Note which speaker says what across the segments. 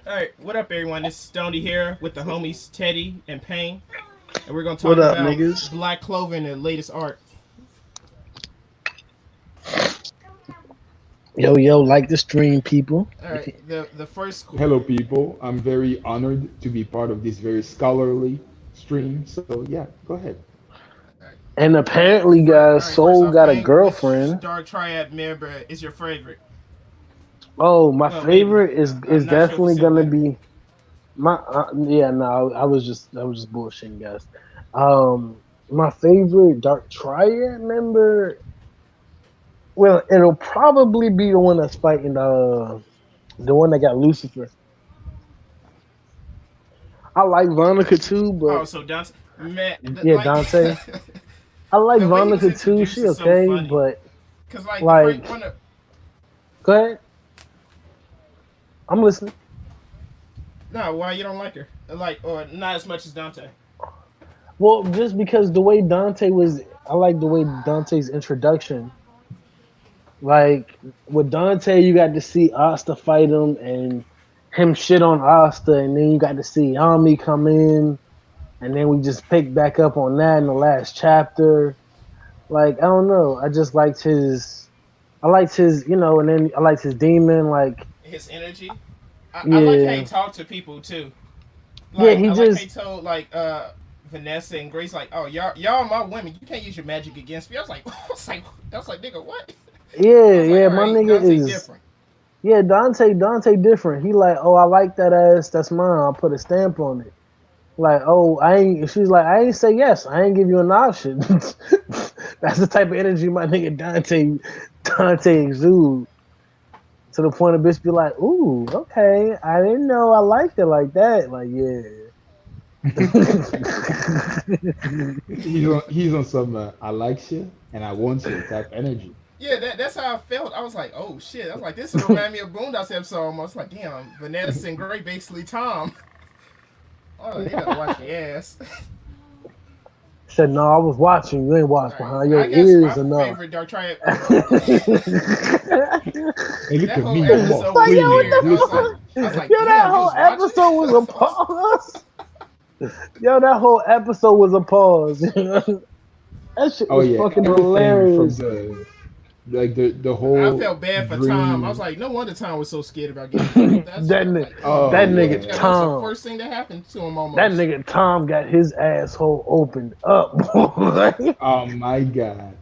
Speaker 1: Alright, what up everyone? It's Stoney here with the homies Teddy and Payne. And we're gonna
Speaker 2: What
Speaker 1: talk
Speaker 2: up,
Speaker 1: about
Speaker 2: niggas?
Speaker 1: Black Clover and the latest art.
Speaker 2: Yo, yo, like the stream, people. If
Speaker 1: Alright,
Speaker 2: you,
Speaker 1: the first
Speaker 3: Hello, people. I'm very honored to be part of this very scholarly stream. So, yeah, go ahead.
Speaker 2: and apparently, guys,
Speaker 1: first
Speaker 2: Soul
Speaker 1: off,
Speaker 2: got a
Speaker 1: Payne, which
Speaker 2: girlfriend.
Speaker 1: Dark Triad member is your favorite?
Speaker 2: Oh, my
Speaker 1: Well, maybe.
Speaker 2: favorite is
Speaker 1: I'm not sure if you
Speaker 2: definitely
Speaker 1: said
Speaker 2: gonna
Speaker 1: winner.
Speaker 2: be my. Yeah, no, I was just bullshitting, guys. My favorite Dark Triad member. Well, it'll probably be the one that's fighting the one that got Lucifer. I like Vonica too,
Speaker 1: Oh,
Speaker 2: but
Speaker 1: so Dante, man,
Speaker 2: yeah,
Speaker 1: like
Speaker 2: Dante. I like
Speaker 1: the way he was
Speaker 2: Vonica too.
Speaker 1: introduced
Speaker 2: She
Speaker 1: is so
Speaker 2: okay,
Speaker 1: funny.
Speaker 2: but
Speaker 1: Cause like the first
Speaker 2: like,
Speaker 1: one,
Speaker 2: go ahead. I'm listening.
Speaker 1: no, why you don't like her? Like, or not as much as Dante.
Speaker 2: Well, just because the way Dante was, I like the way Dante's introduction. Like with Dante, you got to see Asta fight him and him shit on Asta, and then you got to see Yami come in, and then we just picked back up on that in the last chapter. Like I don't know, I liked his, and then I liked his demon. Like
Speaker 1: His energy. I like how he
Speaker 2: yeah,
Speaker 1: talked to people too.
Speaker 2: yeah,
Speaker 1: Like
Speaker 2: he
Speaker 1: I like how he
Speaker 2: just
Speaker 1: told like Vanessa and Grace like, oh y'all my women, you can't use your magic against me. I was like, nigga, what? I
Speaker 2: yeah,
Speaker 1: was like,
Speaker 2: yeah.
Speaker 1: all
Speaker 2: My
Speaker 1: right,
Speaker 2: nigga
Speaker 1: Dante
Speaker 2: is
Speaker 1: different.
Speaker 2: yeah, Dante different. He like, oh, I like that ass. That's mine. I'll put a stamp on it. Like, oh, I ain't. She's like, I ain't say yes. I ain't give you an option. That's the type of energy my nigga Dante exude. To the point of bitch be like, ooh, okay, I didn't know I liked it like that. Like,
Speaker 3: He's on some I like you and I want you type energy.
Speaker 1: Yeah, that's how I felt. I was like, oh shit. I was like, this remind me of Boondocks episode almost. Like, damn, Vanessa and Gray basically Tom. Oh, they better watch their ass.
Speaker 2: Said, no, I was watching. You ain't
Speaker 1: All
Speaker 2: watched
Speaker 1: right,
Speaker 2: behind
Speaker 1: I
Speaker 2: your
Speaker 1: guess
Speaker 2: ears
Speaker 1: my
Speaker 2: enough.
Speaker 1: favorite Dark Triad.
Speaker 3: Hey, look
Speaker 1: That
Speaker 3: at
Speaker 1: whole
Speaker 3: me. I'm
Speaker 1: episode
Speaker 3: all
Speaker 2: Like,
Speaker 1: was
Speaker 2: yo, what
Speaker 3: clean.
Speaker 1: weird.
Speaker 2: the
Speaker 3: Listen.
Speaker 1: I was
Speaker 2: fuck?
Speaker 1: like,
Speaker 2: Yo, that
Speaker 1: damn, you
Speaker 2: whole
Speaker 1: was watching.
Speaker 2: episode was a pause. Yo, that whole episode was a pause. That shit
Speaker 3: Oh,
Speaker 2: was
Speaker 3: yeah.
Speaker 2: fucking
Speaker 3: Everything from
Speaker 2: hilarious.
Speaker 3: the
Speaker 1: I
Speaker 3: whole
Speaker 1: felt bad for Tom. I was
Speaker 3: dream.
Speaker 1: like, no wonder Tom was so scared about getting involved with that shit.
Speaker 2: that
Speaker 1: I was
Speaker 2: nigga,
Speaker 1: like, damn,
Speaker 3: Oh,
Speaker 2: that
Speaker 1: man,
Speaker 2: nigga
Speaker 3: yeah.
Speaker 1: that was the
Speaker 2: Tom,
Speaker 1: first thing that happened to him
Speaker 2: that
Speaker 1: almost.
Speaker 2: nigga Tom got his asshole opened up. Boy.
Speaker 3: Oh, my God.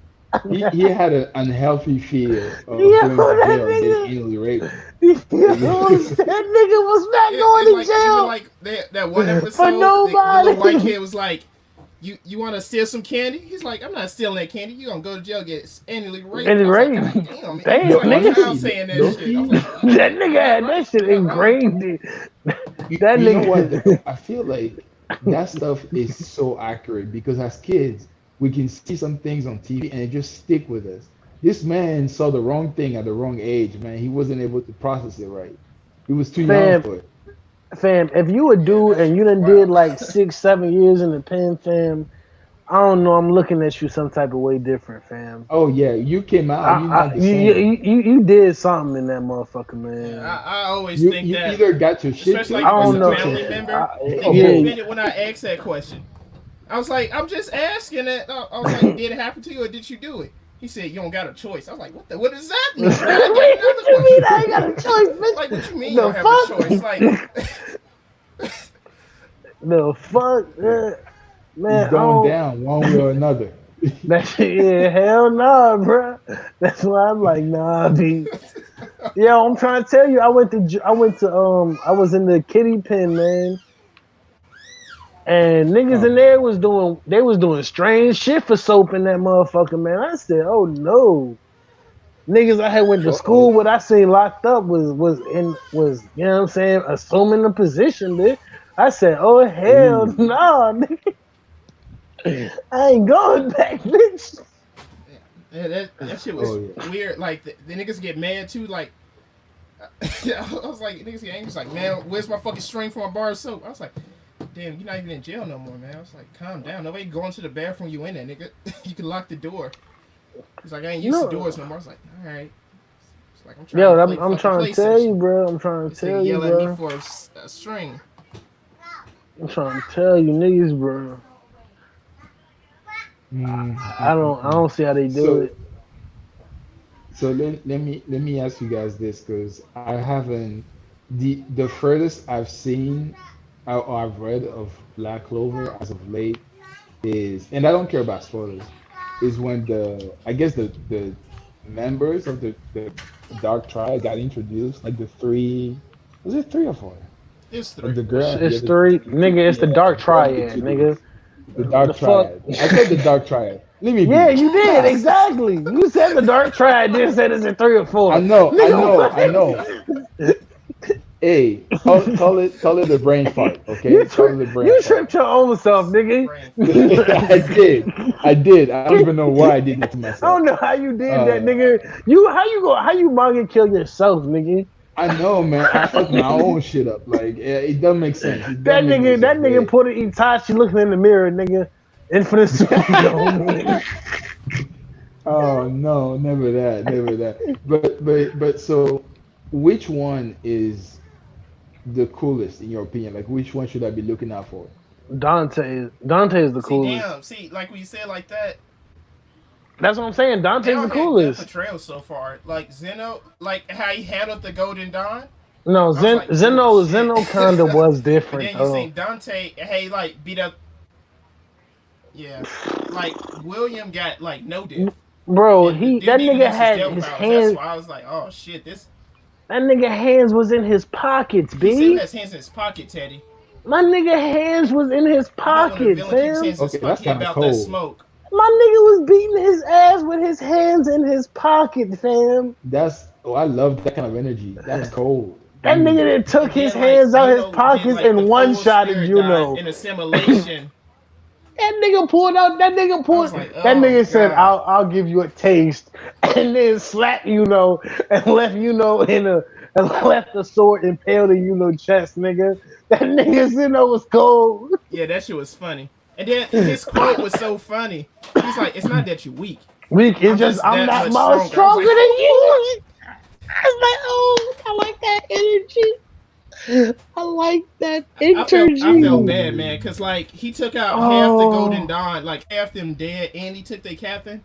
Speaker 3: He had an unhealthy fear of
Speaker 2: Yo,
Speaker 3: going to
Speaker 2: that
Speaker 3: jail and getting
Speaker 2: nigga,
Speaker 3: anally raped.
Speaker 2: yo, that nigga was not
Speaker 1: Yeah,
Speaker 2: going
Speaker 1: and
Speaker 2: to
Speaker 1: like even
Speaker 2: jail
Speaker 1: like that one
Speaker 2: for
Speaker 1: episode, the little white
Speaker 2: nobody.
Speaker 1: kid was like, "You want to steal some candy?" He's like, "I'm not stealing that candy. You gonna go to jail get annually raped?"
Speaker 2: And
Speaker 1: I was like,
Speaker 2: Ray,
Speaker 1: "God damn!" He was
Speaker 2: damn
Speaker 3: Yo,
Speaker 1: like a
Speaker 2: nigga,
Speaker 1: child
Speaker 3: honestly,
Speaker 1: saying that shit. I was
Speaker 3: Loki,
Speaker 1: like,
Speaker 2: that nigga
Speaker 1: "You're not
Speaker 2: had that
Speaker 1: right.
Speaker 2: shit
Speaker 1: You're not wrong."
Speaker 2: ingrained. That
Speaker 3: you know what
Speaker 2: nigga,
Speaker 3: though? I feel like that stuff is so accurate because as kids, we can see some things on TV and it just stick with us. This man saw the wrong thing at the wrong age, man. He wasn't able to process it right. He was too young
Speaker 2: fam,
Speaker 3: for it.
Speaker 2: if you a
Speaker 1: Yeah,
Speaker 2: dude
Speaker 1: that
Speaker 2: and
Speaker 1: shit
Speaker 2: you
Speaker 1: was
Speaker 2: done did
Speaker 1: wild.
Speaker 2: like 6, 7 years in the pen, fam, I don't know. I'm looking at you some type of way different, fam.
Speaker 3: Oh yeah, you came out. You're not the
Speaker 2: You, you
Speaker 3: same.
Speaker 2: you did something in that motherfucker,
Speaker 1: Yeah,
Speaker 2: man.
Speaker 1: I always
Speaker 3: You
Speaker 1: think
Speaker 3: you
Speaker 1: that,
Speaker 3: either got your shit
Speaker 1: especially like
Speaker 2: I
Speaker 1: if
Speaker 3: together or
Speaker 1: it's
Speaker 2: don't
Speaker 1: a
Speaker 3: you
Speaker 2: know.
Speaker 3: took some
Speaker 1: family
Speaker 3: L.
Speaker 1: member, they
Speaker 3: Oh
Speaker 1: get
Speaker 2: Yeah,
Speaker 3: both.
Speaker 1: offended when I ask that question. I was like, I'm just asking it. I was like, did it happen to you or did you do it? He said, you don't got a choice. I was like, what does that
Speaker 2: Wait,
Speaker 1: mean? Now I got
Speaker 2: what
Speaker 1: another
Speaker 2: you mean?
Speaker 1: question.
Speaker 2: I ain't got a choice,
Speaker 1: Like, what you
Speaker 2: bitch.
Speaker 1: mean you don't
Speaker 2: The
Speaker 1: have a choice? Like,
Speaker 2: fuck? The fuck,
Speaker 3: Yeah.
Speaker 2: man.
Speaker 3: It's
Speaker 2: I
Speaker 3: going
Speaker 2: don't.
Speaker 3: down one way or another.
Speaker 2: That shit, yeah, hell nah, bro. That's why I'm like, nah, B. Yo, I'm trying to tell you, I was in the kitty pen, man, and niggas in
Speaker 3: Um,
Speaker 2: there they was doing strange shit for soap in that motherfucker, man. I said, oh no, niggas I had went to
Speaker 3: uh-oh.
Speaker 2: school with, I seen locked up you know what I'm saying, assuming the position, bitch. I said, oh hell
Speaker 3: Ooh.
Speaker 2: no, nigga, I ain't going back, bitch.
Speaker 1: yeah, that shit
Speaker 3: Oh
Speaker 1: was
Speaker 3: yeah.
Speaker 1: weird. Like, the niggas get mad too. Like, I was like, niggas get angry. It's like, man, where's my fucking string for my bar of soap? I was like, damn, you're not even in jail no more, man. I was like, calm down. Nobody going to the bathroom you in there, nigga. You can lock the door. He's like, I ain't used to
Speaker 2: No,
Speaker 1: doors no more. I was like, all right. It's like I'm trying
Speaker 2: Yo,
Speaker 1: to play
Speaker 2: I'm
Speaker 1: fucking
Speaker 2: trying to tell you,
Speaker 1: PlayStation.
Speaker 2: bro. I'm trying to
Speaker 1: This nigga
Speaker 2: tell you,
Speaker 1: yell at me
Speaker 2: bro.
Speaker 1: for a string.
Speaker 2: I'm trying to tell you, niggas, bro. I don't see how they do
Speaker 3: So
Speaker 2: it.
Speaker 3: so let me ask you guys this because I haven't the furthest I've seen or I've read of Black Clover as of late is, and I don't care about spoilers, is when the I guess the members of the Dark Triad got introduced, like the three, was it three or four?
Speaker 1: It's
Speaker 3: Like
Speaker 1: three.
Speaker 3: the girl and the
Speaker 2: It's
Speaker 3: other
Speaker 2: three,
Speaker 3: the two,
Speaker 2: nigga. It's the
Speaker 3: yeah,
Speaker 2: Dark
Speaker 3: the girl and the
Speaker 2: Triad,
Speaker 3: two dudes.
Speaker 2: nigga.
Speaker 3: The
Speaker 2: The
Speaker 3: Dark
Speaker 2: fuck?
Speaker 3: Triad. I said the Dark Triad. Leave me
Speaker 2: Yeah,
Speaker 3: be.
Speaker 2: you did exactly. You said the Dark Triad. Then said it's a 3 or 4.
Speaker 3: I
Speaker 2: Nigga,
Speaker 3: know. Hey, call it a brain fart, okay?
Speaker 2: you
Speaker 3: Call it a brain
Speaker 2: you
Speaker 3: fart.
Speaker 2: tripped your own self, nigga.
Speaker 1: Brain fart.
Speaker 3: I did. I don't even know why I did that to
Speaker 2: I
Speaker 3: myself.
Speaker 2: don't know how you did that,
Speaker 3: Uh,
Speaker 2: nigga. How you manga kill yourself, nigga?
Speaker 3: I know, man. I fucked my own shit up. Like, it doesn't make sense. It doesn't make no
Speaker 2: That
Speaker 3: sense.
Speaker 2: nigga
Speaker 3: But
Speaker 2: put an Itachi looking in the mirror, nigga. Infinite Supreme.
Speaker 3: oh no, never that. But so, which one is the coolest in your opinion? Like, which one should I be looking out for?
Speaker 2: Dante is the
Speaker 1: See,
Speaker 2: coolest.
Speaker 1: damn. See, like when you said like that,
Speaker 2: That's what I'm saying.
Speaker 1: they
Speaker 2: Dante's
Speaker 1: all
Speaker 2: the
Speaker 1: had good
Speaker 2: coolest.
Speaker 1: portrayals so far. Like Zeno, like how he handled the Golden Dawn.
Speaker 2: No,
Speaker 1: I was like, ooh, shit.
Speaker 2: Zeno kinda was
Speaker 1: And
Speaker 2: different
Speaker 1: then you
Speaker 2: though.
Speaker 1: seen Dante, hey, like beat up. Yeah, like William got like no death,
Speaker 2: Bro,
Speaker 1: and the
Speaker 2: that
Speaker 1: dude even
Speaker 2: nigga
Speaker 1: used his
Speaker 2: had
Speaker 1: devil
Speaker 2: his
Speaker 1: powers. That's
Speaker 2: hands.
Speaker 1: why I was like, oh shit, this.
Speaker 2: That nigga hands was in his pockets,
Speaker 1: He still
Speaker 2: B.
Speaker 1: has hands in his pocket, Teddy.
Speaker 2: My nigga hands was in his
Speaker 1: You know when a
Speaker 2: pockets,
Speaker 1: villain keeps
Speaker 2: fam.
Speaker 1: hands in his
Speaker 3: Okay, that's
Speaker 1: pocket, he
Speaker 3: kind of
Speaker 1: about that
Speaker 3: cold.
Speaker 1: smoke.
Speaker 2: My nigga was beating his ass with his hands in his pocket, fam.
Speaker 3: I love that kind of energy. That's cold.
Speaker 2: That nigga
Speaker 3: Mm.
Speaker 2: that took
Speaker 1: And
Speaker 2: his
Speaker 1: then like
Speaker 2: hands out his
Speaker 1: Did
Speaker 2: pockets
Speaker 1: like the
Speaker 2: and one
Speaker 1: full
Speaker 2: shot at
Speaker 1: spirit dive
Speaker 2: Juno.
Speaker 1: in assimilation.
Speaker 2: That nigga pulled out.
Speaker 1: I was like,
Speaker 2: That
Speaker 1: oh
Speaker 2: nigga said,
Speaker 1: god.
Speaker 2: I'll give you a taste," and then slapped and left and left the sword impaled in chest, nigga. That nigga was cold.
Speaker 1: Yeah, that shit was funny. And then his quote was so funny. He's like, it's not that you're weak.
Speaker 2: Weak. It's
Speaker 1: I'm
Speaker 2: just
Speaker 1: just
Speaker 2: I'm
Speaker 1: that
Speaker 2: that
Speaker 1: much
Speaker 2: more
Speaker 1: stronger. I was
Speaker 2: stronger
Speaker 1: like,
Speaker 2: than you. I was like, oh, I like that energy. I like that
Speaker 1: I felt
Speaker 2: energy.
Speaker 1: bad, man, because like he took out half the Golden
Speaker 2: Oh,
Speaker 1: Dawn, like half them dead, and he took their captain.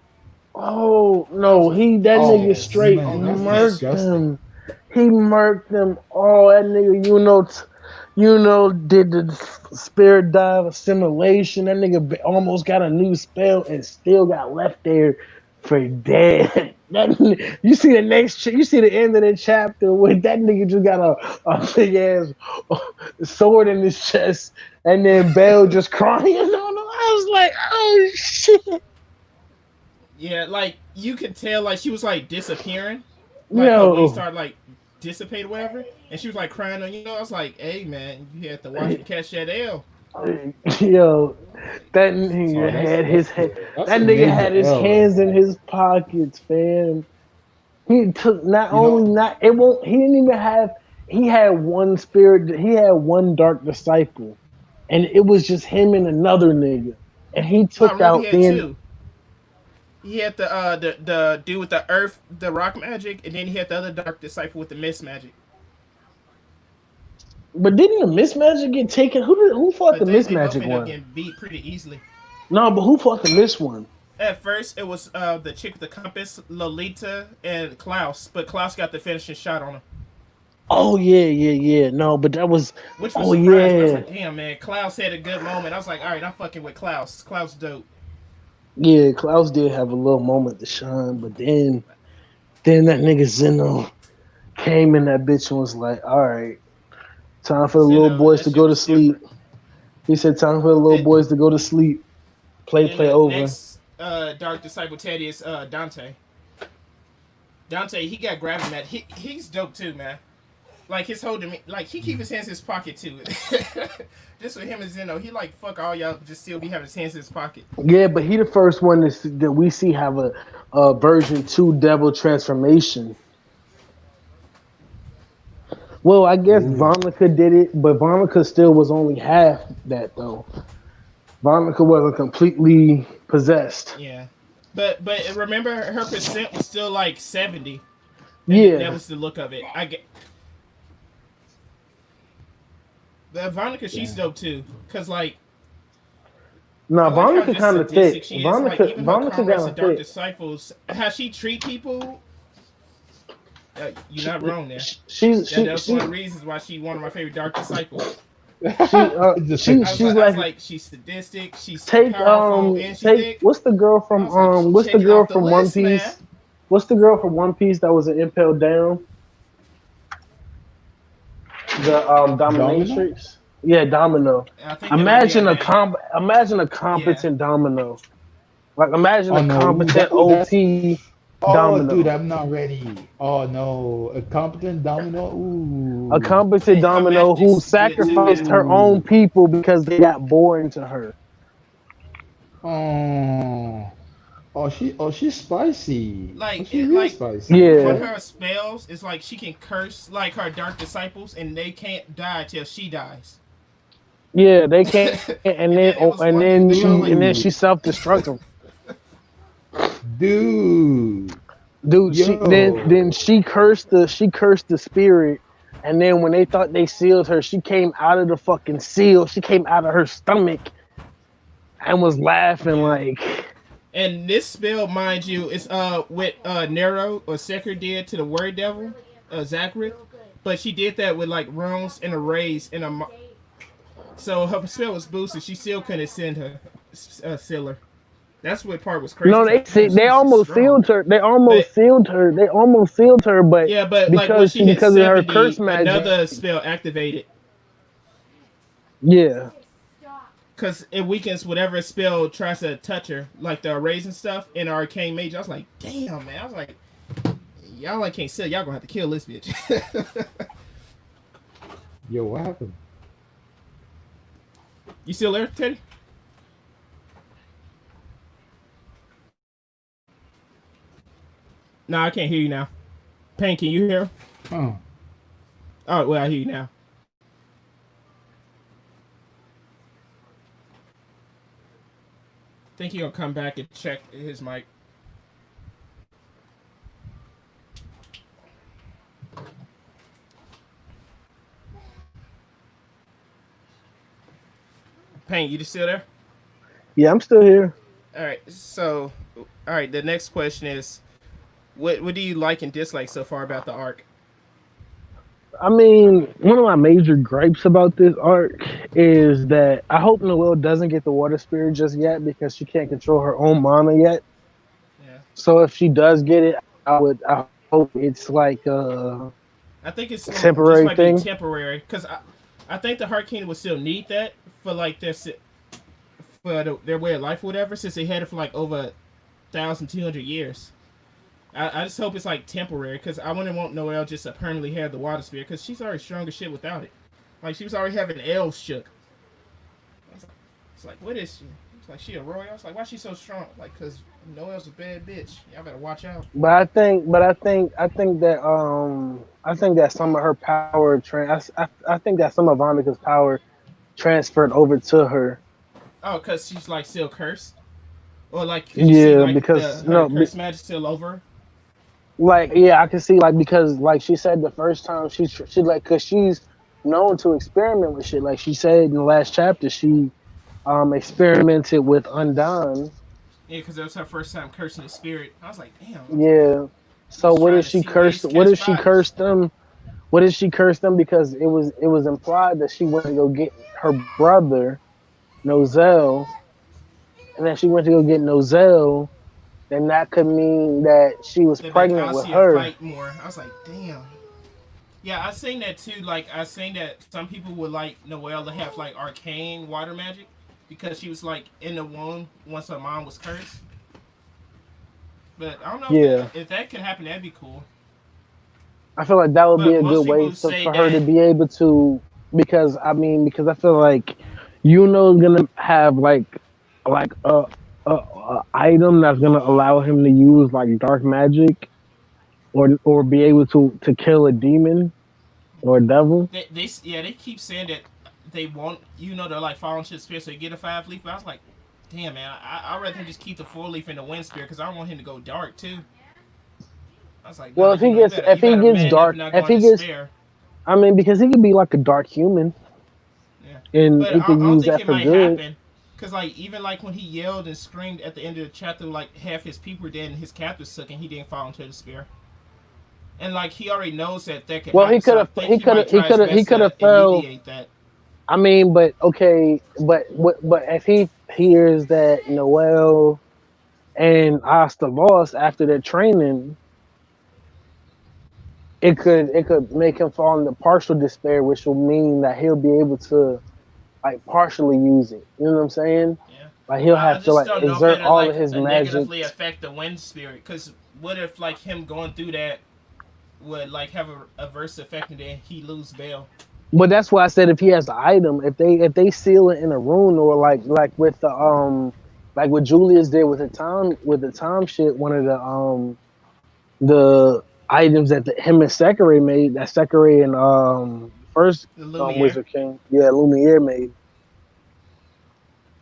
Speaker 2: oh
Speaker 1: I was
Speaker 2: no,
Speaker 1: like,
Speaker 2: that
Speaker 1: this shit
Speaker 2: nigga
Speaker 3: Oh
Speaker 1: is
Speaker 2: straight
Speaker 3: man,
Speaker 1: on the
Speaker 3: that's
Speaker 2: murked
Speaker 1: piss.
Speaker 3: disgusting.
Speaker 2: him. He murked him. Oh, that nigga, did the spirit dive assimilation. That nigga almost got a new spell and still got left there for dead. You see the you see the end of the chapter where that nigga just got a big ass sword in his chest, and then Belle just crying on him. I was like, oh shit,
Speaker 1: Yeah, like you could tell, like she was like disappearing, like her wings
Speaker 2: yo.
Speaker 1: started like dissipate or whatever, and she was like crying on. I was like, hey man, you had to watch him catch that L.
Speaker 2: Yo, that
Speaker 3: Oh,
Speaker 2: nigga
Speaker 3: that's
Speaker 2: had his
Speaker 3: that's that's
Speaker 2: that
Speaker 3: a
Speaker 2: nigga had
Speaker 3: major
Speaker 2: his
Speaker 3: L right
Speaker 2: hands in
Speaker 3: there.
Speaker 2: his pockets, fam. He took not
Speaker 3: You
Speaker 2: only
Speaker 3: know,
Speaker 2: not it won't he didn't even have he had one spirit he had one dark disciple, and it was just him and another nigga, and he
Speaker 1: No,
Speaker 2: took
Speaker 1: remember he
Speaker 2: out
Speaker 1: had
Speaker 2: then.
Speaker 1: two. He had the dude with the earth, the rock magic, and then he had the other dark disciple with the mist magic.
Speaker 2: But didn't the Magic get taken? Who fought the
Speaker 1: But they both
Speaker 2: Magic
Speaker 1: ended up
Speaker 2: one?
Speaker 1: getting beat pretty easily.
Speaker 2: No, but who fought the Miss one?
Speaker 1: At first, it was the chick with the compass, Lolita, and Klaus, but Klaus got the finishing shot on him,
Speaker 2: Oh yeah. No, but that was.
Speaker 1: which was
Speaker 2: Oh
Speaker 1: surprising. I was
Speaker 2: yeah,
Speaker 1: like, damn man, Klaus had a good moment. I was like, all right, I'm fucking with Klaus. Klaus dope.
Speaker 2: yeah. Klaus did have a little moment to shine, but then that nigga Zeno came in that bitch and was like, all right, time for the little
Speaker 1: Zeno,
Speaker 2: boys
Speaker 1: that
Speaker 2: to
Speaker 1: shit
Speaker 2: go to
Speaker 1: was
Speaker 2: sleep.
Speaker 1: different.
Speaker 2: He said, time for the little
Speaker 1: Then,
Speaker 2: boys to go to sleep.
Speaker 1: then
Speaker 2: Play
Speaker 1: the
Speaker 2: over.
Speaker 1: next dark disciple Teddy is Dante. Dante, he got grabbing that. He's dope too, man. Like his whole demeanor, like he keep his hands in his pocket too. Just with him and Zeno, he like fuck all y'all, just still be having his hands in his pocket.
Speaker 2: Yeah, but he the first one that we see have a version 2 devil transformation. Well, I guess
Speaker 3: ooh,
Speaker 2: Vomica did it, but Vomica still was only half that though. Vomica wasn't completely possessed.
Speaker 1: Yeah, but remember her percent was still like 70. and
Speaker 2: Yeah.
Speaker 1: that was the look of it. I get the Ivanica. She's dope too, cause like
Speaker 2: No,
Speaker 1: I like how
Speaker 2: Vonica
Speaker 1: just
Speaker 2: kind of
Speaker 1: sadistic
Speaker 2: thick.
Speaker 1: she is. Like even her
Speaker 2: Vonica
Speaker 1: comrades
Speaker 2: kind
Speaker 1: and
Speaker 2: of
Speaker 1: Dark
Speaker 2: thick.
Speaker 1: Disciples, how she treat people. You're not wrong there.
Speaker 2: She's
Speaker 1: That's one of the reasons why she's one of my favorite Dark Disciples. I
Speaker 2: she's
Speaker 1: was
Speaker 2: like
Speaker 1: like, she's sadistic, she's
Speaker 2: take
Speaker 1: powerful, and she thick.
Speaker 2: what's the girl
Speaker 1: I
Speaker 2: from
Speaker 1: was like,
Speaker 2: what's the
Speaker 1: check it
Speaker 2: girl
Speaker 1: off the
Speaker 2: from One
Speaker 1: list, man.
Speaker 2: Piece? What's the girl from One Piece that was impaled down? The
Speaker 3: Domino?
Speaker 2: dominatrix. Yeah, Domino.
Speaker 1: I think that might be her name.
Speaker 2: Imagine a
Speaker 1: Yeah.
Speaker 2: competent Domino. Like imagine
Speaker 3: Oh
Speaker 2: a
Speaker 3: no,
Speaker 2: competent
Speaker 3: that's
Speaker 2: OT
Speaker 3: oh
Speaker 2: Domino.
Speaker 3: dude, I'm not ready. Oh no, a competent domino.
Speaker 2: A
Speaker 3: Ooh,
Speaker 2: competent
Speaker 1: And her
Speaker 2: Domino who
Speaker 1: magic's good too,
Speaker 2: sacrificed
Speaker 1: man.
Speaker 2: her own
Speaker 3: ooh.
Speaker 2: people because they got boring to her.
Speaker 3: Oh, she's spicy. Oh,
Speaker 1: Like,
Speaker 3: she's real
Speaker 1: like
Speaker 3: spicy.
Speaker 1: one of
Speaker 2: Yeah,
Speaker 1: her spells is like she can curse like her Dark Disciples, and they can't die till she dies.
Speaker 2: yeah, they can't, and then
Speaker 1: It was one dude. I was like,
Speaker 2: and then
Speaker 3: Dude,
Speaker 2: she self-destructed.
Speaker 3: dude,
Speaker 2: Dude,
Speaker 3: yo,
Speaker 2: she cursed the spirit, and then when they thought they sealed her, she came out of the fucking seal. She came out of her stomach and was laughing
Speaker 1: yeah.
Speaker 2: like,
Speaker 1: And this spell, mind you, is what Nero or Seker did to the Word Devil, Zakrith. But she did that with like runes and arrays and so her spell was boosted. She still couldn't send her sealer. That's what part was crazy.
Speaker 2: no,
Speaker 1: Like, damn,
Speaker 2: they
Speaker 1: she's
Speaker 2: almost
Speaker 1: strong.
Speaker 2: sealed her. They
Speaker 1: But
Speaker 2: almost sealed her. They almost sealed her, but
Speaker 1: yeah, but like when she hit
Speaker 2: because of her curse
Speaker 1: 70,
Speaker 2: magic,
Speaker 1: another spell activated
Speaker 2: yeah.
Speaker 1: because it weakens whatever spell tries to touch her, like the arrays and stuff in Arcane Mage. I was like, damn, man. I was like, y'all like can't seal. Y'all gonna have to kill this bitch.
Speaker 3: yo, what happened?
Speaker 1: You still there, Teddy? No, I can't hear you now. Pain, can you hear?
Speaker 3: Oh,
Speaker 1: Oh, well, I hear you now. I think he'll come back and check his mic. Pain, you just still there?
Speaker 2: Yeah, I'm still here.
Speaker 1: All right. So, all right. The next question is, what do you like and dislike so far about the arc?
Speaker 2: I mean, one of my major gripes about this arc is that I hope Noelle doesn't get the water spirit just yet because she can't control her own mana yet.
Speaker 1: Yeah.
Speaker 2: So if she does get it, I hope it's like
Speaker 1: I think it's just
Speaker 2: temporary
Speaker 1: might
Speaker 2: thing.
Speaker 1: be temporary because I think the Heart Kingdom would still need that for like their way of life or whatever, since they had it for like over 1,200 years. I just hope it's like temporary because I wouldn't want Noelle just to permanently have the water spirit because she's already strong as shit without it. Like she was already having elves shook. It's like, what is she? It's like she a royal. I was like, why she so strong? Like, cause Noelle's a bad bitch. Y'all better watch out.
Speaker 2: But I think that some of her power I think that some of Vonica's power transferred over to her.
Speaker 1: Oh, cause she's like still cursed, or like cause you see
Speaker 2: Yeah,
Speaker 1: like
Speaker 2: because
Speaker 1: her curse magic still over.
Speaker 2: like yeah, I can see like because like she said the first time she like because she's known to experiment with shit. Like she said in the last chapter, she experimented with Undone.
Speaker 1: Yeah, because that was her first time cursing the spirit. I was like, damn.
Speaker 2: Yeah. So
Speaker 1: Just
Speaker 2: what
Speaker 1: trying
Speaker 2: if
Speaker 1: to
Speaker 2: she
Speaker 1: see ways
Speaker 2: cursed?
Speaker 1: to
Speaker 2: What
Speaker 1: catch
Speaker 2: if she
Speaker 1: bodies.
Speaker 2: cursed them? What if she cursed them because it was implied that she went to go get her brother, Nozel, and then she went to go get Nozel, then that could mean that she was
Speaker 1: That make
Speaker 2: pregnant with
Speaker 1: Asia
Speaker 2: her.
Speaker 1: fight more. I was like, damn. Yeah, I seen that too. Like I seen that some people would like Noelle to have like arcane water magic because she was like in the womb once her mom was cursed. But I don't know
Speaker 2: Yeah.
Speaker 1: if that could happen. That'd be cool.
Speaker 2: I feel like that would be
Speaker 1: But
Speaker 2: a good
Speaker 1: most
Speaker 2: way
Speaker 1: people say
Speaker 2: for her to
Speaker 1: that.
Speaker 2: be able to because I feel like Yuno's gonna have like a item that's gonna allow him to use like dark magic or be able to kill a demon or a devil.
Speaker 1: They keep saying that they want they're like falling to the spirit so they get a 5-leaf. But I was like, damn man, I'd rather him just keep the 4-leaf in the wind spirit because I don't want him to go dark too. I was like,
Speaker 2: Well,
Speaker 1: nah,
Speaker 2: if he gets
Speaker 1: you better man up
Speaker 2: dark,
Speaker 1: and not
Speaker 2: if
Speaker 1: go in
Speaker 2: he gets,
Speaker 1: despair.
Speaker 2: I mean, because he could be like a dark human,
Speaker 1: Yeah,
Speaker 2: and
Speaker 1: but
Speaker 2: he could
Speaker 1: I don't
Speaker 2: use
Speaker 1: think
Speaker 2: that
Speaker 1: it
Speaker 2: for
Speaker 1: might
Speaker 2: good.
Speaker 1: happen. Cause like even like when he yelled and screamed at the end of the chapter, like half his people were dead and his captors took, and he didn't fall into despair. And like he already knows that could
Speaker 2: Well,
Speaker 1: happen, so I think he might try his
Speaker 2: he
Speaker 1: best
Speaker 2: could
Speaker 1: to
Speaker 2: have fell.
Speaker 1: alleviate that.
Speaker 2: I mean, but okay, but if he hears that Noel and Asta lost after their training, it could make him fall into partial despair, which will mean that he'll be able to like partially use it. You know what I'm saying?
Speaker 1: Yeah,
Speaker 2: Like he'll
Speaker 1: I
Speaker 2: have to
Speaker 1: just
Speaker 2: like
Speaker 1: don't know if
Speaker 2: exert
Speaker 1: it'll
Speaker 2: all of
Speaker 1: like
Speaker 2: his magic.
Speaker 1: negatively affect the wind spirit. Cause what if like him going through that would like have a adverse effect and then he lose bail?
Speaker 2: But that's why I said if he has the item, if they seal it in a rune or like with the like what Julius did with the time shit, one of the items that him and Sekire made, that Sekire and first
Speaker 1: The Lumiere.
Speaker 2: Wizard King, yeah, Lumiere made.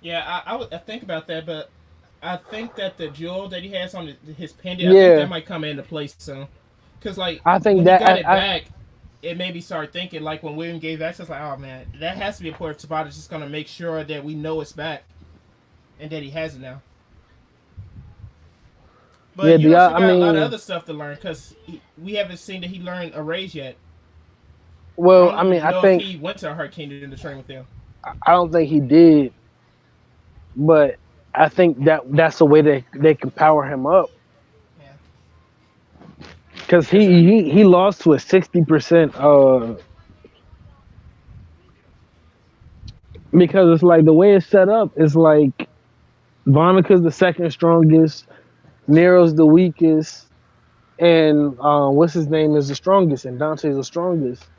Speaker 1: Yeah, I think about that, but I think that the jewel that he has on his pendant, I think that
Speaker 2: Yeah,
Speaker 1: might come into place soon. Cause like
Speaker 2: I think
Speaker 1: when he
Speaker 2: that
Speaker 1: got it
Speaker 2: I
Speaker 1: back, it made me start thinking like when William gave access, like oh man, that has to be important. Tabata's just gonna make sure that we know it's back and that he has it now.
Speaker 2: yeah,
Speaker 1: But you also
Speaker 2: I
Speaker 1: got a lot of
Speaker 2: mean,
Speaker 1: other stuff to learn because we haven't seen that he learned Arrays yet. I
Speaker 2: well,
Speaker 1: don't
Speaker 2: I mean,
Speaker 1: even
Speaker 2: I
Speaker 1: know if
Speaker 2: think
Speaker 1: he went to Heart Kingdom to train with them.
Speaker 2: I don't think he did, but I think that's a way they can power him up
Speaker 1: Yeah,
Speaker 2: because
Speaker 1: because
Speaker 2: he lost to a 60%. Because it's like the way it's set up is like Vonika's the second strongest, Nero's the weakest, and what's his name is the strongest, and Dante's the strongest.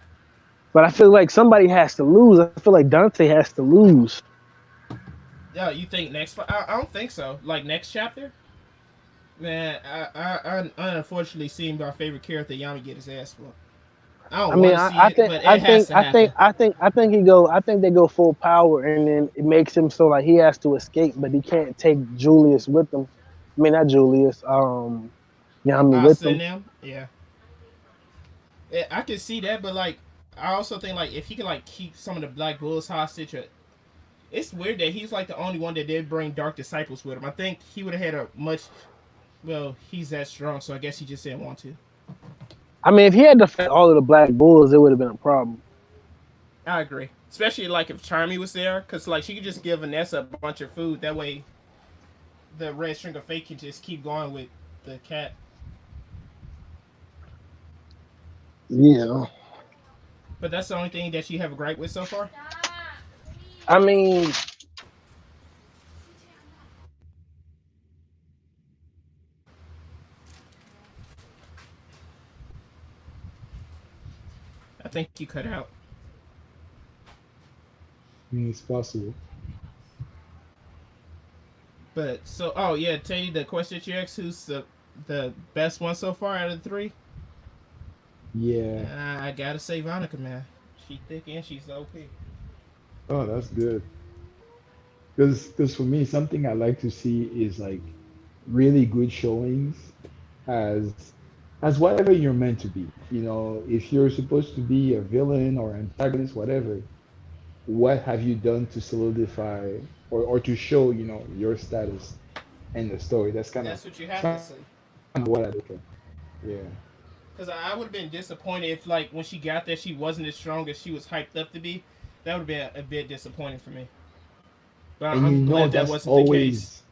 Speaker 2: But I feel like somebody has to lose. I feel like Dante has to lose.
Speaker 1: yeah, you think next? I don't think so. Like next chapter. Man, I unfortunately seen my favorite character Yami get his ass whooped. I
Speaker 2: I
Speaker 1: don't
Speaker 2: mean,
Speaker 1: want to see it, but it has to happen.
Speaker 2: I think he go. I think they go full power, and then it makes him so like he has to escape, but he can't take Julius with him. I mean, not Julius. Yami
Speaker 1: I'll
Speaker 2: with
Speaker 1: send
Speaker 2: him.
Speaker 1: them. Yeah, I can see that, but like, I also think like if he could like keep some of the Black Bulls hostage, it's weird that he's like the only one that did bring Dark Disciples with him. I think he would have had a much. Well, he's that strong, so I guess he just didn't want to.
Speaker 2: I mean, if he had to fight all of the Black Bulls, it would have been a problem.
Speaker 1: I agree, especially like if Charmy was there, because like she could just give Vanessa a bunch of food. That way, the Red String of Fate can just keep going with the cat.
Speaker 2: Yeah.
Speaker 1: But that's the only thing that you have a gripe with so far.
Speaker 2: I mean,
Speaker 1: I think you cut out.
Speaker 3: I mean, it's possible.
Speaker 1: But so, oh yeah, tell you the question that you asked, who's the best one so far out of the three?
Speaker 3: Yeah.
Speaker 1: I gotta say Vonica, man. She thick and she's OP.
Speaker 3: Oh, that's good. Because for me, something I like to see is like really good showings as as whatever you're meant to be. You know, if you're supposed to be a villain or antagonist, whatever, what have you done to solidify or to show, your status in the story? That's
Speaker 1: That's what you have to
Speaker 3: kind
Speaker 1: say.
Speaker 3: of what I look at. Yeah.
Speaker 1: Because I would have been disappointed if, like, when she got there, she wasn't as strong as she was hyped up to be. That would have been a bit disappointing for me. But
Speaker 3: And
Speaker 1: I'm glad that
Speaker 3: that's
Speaker 1: wasn't the case.
Speaker 3: always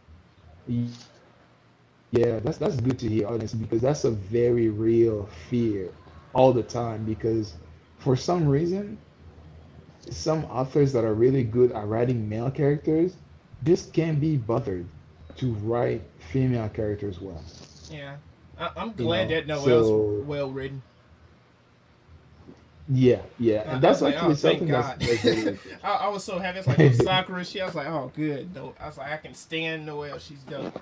Speaker 3: yeah, that's good to hear, honestly, because that's a very real fear all the time. Because for some reason, some authors that are really good at writing male characters just can't be bothered to write female characters well.
Speaker 1: Yeah. I'm
Speaker 3: You
Speaker 1: glad
Speaker 3: know,
Speaker 1: that Noel's
Speaker 3: so
Speaker 1: well written.
Speaker 3: yeah, yeah, and
Speaker 1: I
Speaker 3: that's
Speaker 1: was like, oh,
Speaker 3: actually
Speaker 1: thank
Speaker 3: something that's
Speaker 1: God.
Speaker 3: that's really refreshing.
Speaker 1: I was so happy. It's like, no Sakura shit. I was like, oh, good. No, I was like, I can stand Noel. She's dope.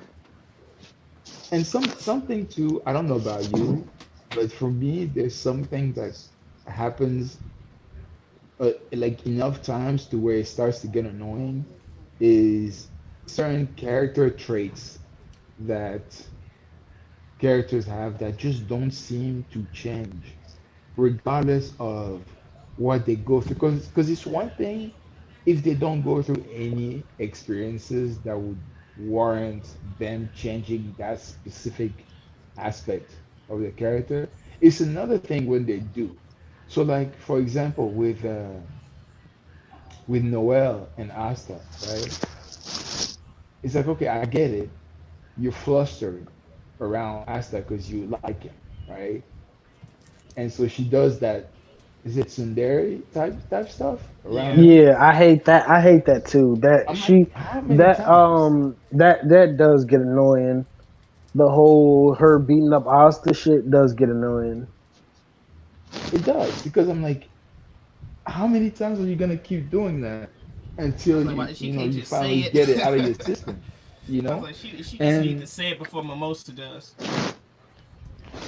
Speaker 3: And something too, I don't know about you, but for me, there's something that happens like enough times to where it starts to get annoying is certain character traits that characters have that just don't seem to change, regardless of what they go through. Because it's one thing if they don't go through any experiences that would warrant them changing that specific aspect of the character. It's another thing when they do. So, like for example, with Noel and Asta, right? It's like, okay, I get it. You're flustered around Asta because you like him, right? And so she does that. Is it tsundere type stuff around
Speaker 1: Yeah.
Speaker 3: him?
Speaker 2: Yeah, I hate that too. That
Speaker 3: I'm like,
Speaker 2: she
Speaker 3: how many times?
Speaker 2: that does get annoying. The whole her beating up Asta shit does get annoying.
Speaker 3: It does because I'm like, how many times are you gonna keep doing that
Speaker 1: I was
Speaker 3: until
Speaker 1: like, why, she can't
Speaker 3: you
Speaker 1: just say
Speaker 3: finally
Speaker 1: it.
Speaker 3: get it out of your system, you
Speaker 1: I was
Speaker 3: know?
Speaker 1: like, she just need to
Speaker 3: And
Speaker 1: say it before Mimosa does.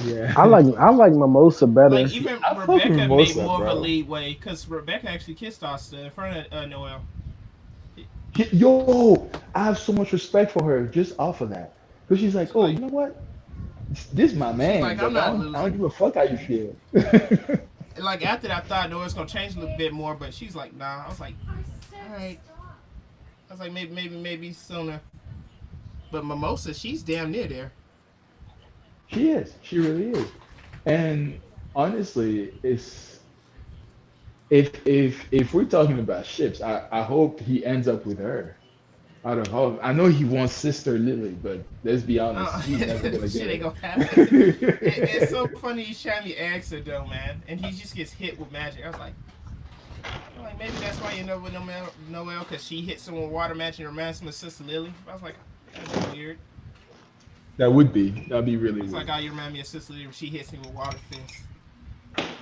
Speaker 3: yeah,
Speaker 2: I like Mimosa better.
Speaker 1: Like even
Speaker 3: I fuck with
Speaker 1: Rebecca made
Speaker 3: Mimosa,
Speaker 1: more of a
Speaker 3: bro.
Speaker 1: leeway because Rebecca actually kissed Asta in front of Noel.
Speaker 3: Yo, I have so much respect for her just off of that because she's like,
Speaker 1: She's
Speaker 3: oh, you
Speaker 1: like,
Speaker 3: know what? This my
Speaker 1: she's like,
Speaker 3: man.
Speaker 1: I'm
Speaker 3: Like
Speaker 1: not
Speaker 3: I don't
Speaker 1: losing.
Speaker 3: give a fuck how you feel.
Speaker 1: And like after that, I thought Noel's gonna change a little bit more, but she's like, nah. I was like, all right. I was like, maybe sooner. But Mimosa, she's damn near there.
Speaker 3: She is. She really is. And honestly, it's if we're talking about ships, I hope he ends up with her. Out of all, I know he wants Sister Lily, but let's be honest, he's never gonna
Speaker 1: Shit ain't
Speaker 3: get
Speaker 1: gonna happen. It's
Speaker 3: her.
Speaker 1: so funny you shot me answer though, man, and he just gets hit with magic. I was like, maybe that's why you know with Noel, because she hits him with water magic and reminds him of Sister Lily. I was like, that's weird.
Speaker 3: That'd be really
Speaker 1: It's like,
Speaker 3: weird.
Speaker 1: oh, you remind me of Sister Lily when she hits me with water fist.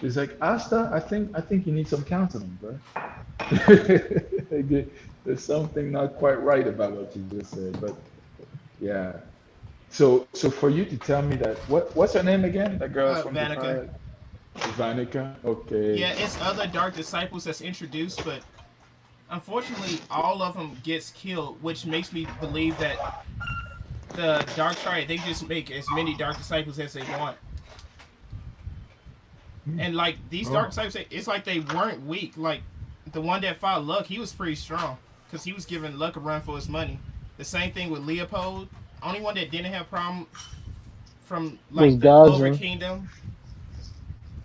Speaker 3: It's like Asta, I think you need some counseling, bro. There's something not quite right about what you just said, but yeah. So for you to tell me that what's her name again? That girl from the
Speaker 1: Vanica.
Speaker 3: Triad? Vanica. Okay.
Speaker 1: Yeah, it's other dark disciples that's introduced, but unfortunately, all of them gets killed, which makes me believe that the Dark Triad, they just make as many dark disciples as they want. And like these
Speaker 3: Oh.
Speaker 1: dark disciples, it's like they weren't weak. Like the one that fought Luck, he was pretty strong because he was giving Luck a run for his money. The same thing with Leopold. Only one that didn't have problem from
Speaker 2: Was
Speaker 1: like the Clover
Speaker 2: Dodger.
Speaker 1: Kingdom,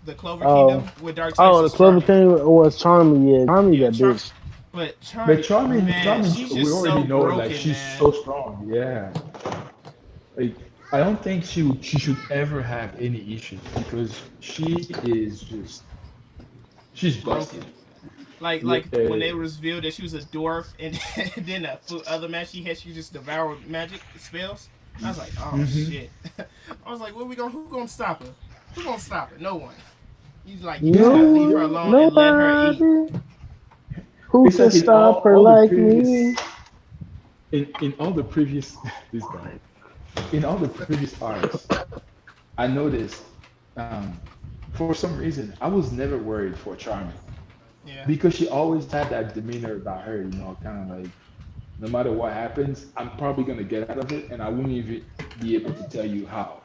Speaker 1: the Clover
Speaker 2: Oh,
Speaker 1: Kingdom with dark types
Speaker 2: oh, the
Speaker 1: was
Speaker 2: Clover
Speaker 1: Charmy.
Speaker 2: King was Charming. Yeah, Charming
Speaker 1: Yeah,
Speaker 2: that bitch.
Speaker 1: but
Speaker 3: But
Speaker 1: Charmy, man,
Speaker 3: Charming,
Speaker 1: she's
Speaker 3: we
Speaker 1: just
Speaker 3: already
Speaker 1: so
Speaker 3: know like
Speaker 1: broken,
Speaker 3: she's
Speaker 1: man.
Speaker 3: so strong. Yeah. Like I don't think she should ever have any issues because she is just she's busted.
Speaker 1: Broken. Like when
Speaker 3: Yeah.
Speaker 1: they revealed that she was a dwarf, and then the other match she just devoured magic spells. I was like, oh
Speaker 3: Hmm.
Speaker 1: shit. I was like, who gonna stop her? Who gonna stop her? No one. He's like, you just gotta leave
Speaker 3: Yeah.
Speaker 1: her
Speaker 2: No,
Speaker 1: alone and let her eat.
Speaker 2: nobody who
Speaker 3: It's
Speaker 2: can
Speaker 3: like in
Speaker 2: stop her
Speaker 3: all the
Speaker 2: like
Speaker 3: previous
Speaker 2: me.
Speaker 3: in all the previous this guy in all the previous arcs, I noticed for some reason I was never worried for Charming
Speaker 1: Yeah.
Speaker 3: because she always had that demeanor about her, kind of like no matter what happens, I'm probably gonna get out of it, and I wouldn't even be able to tell you how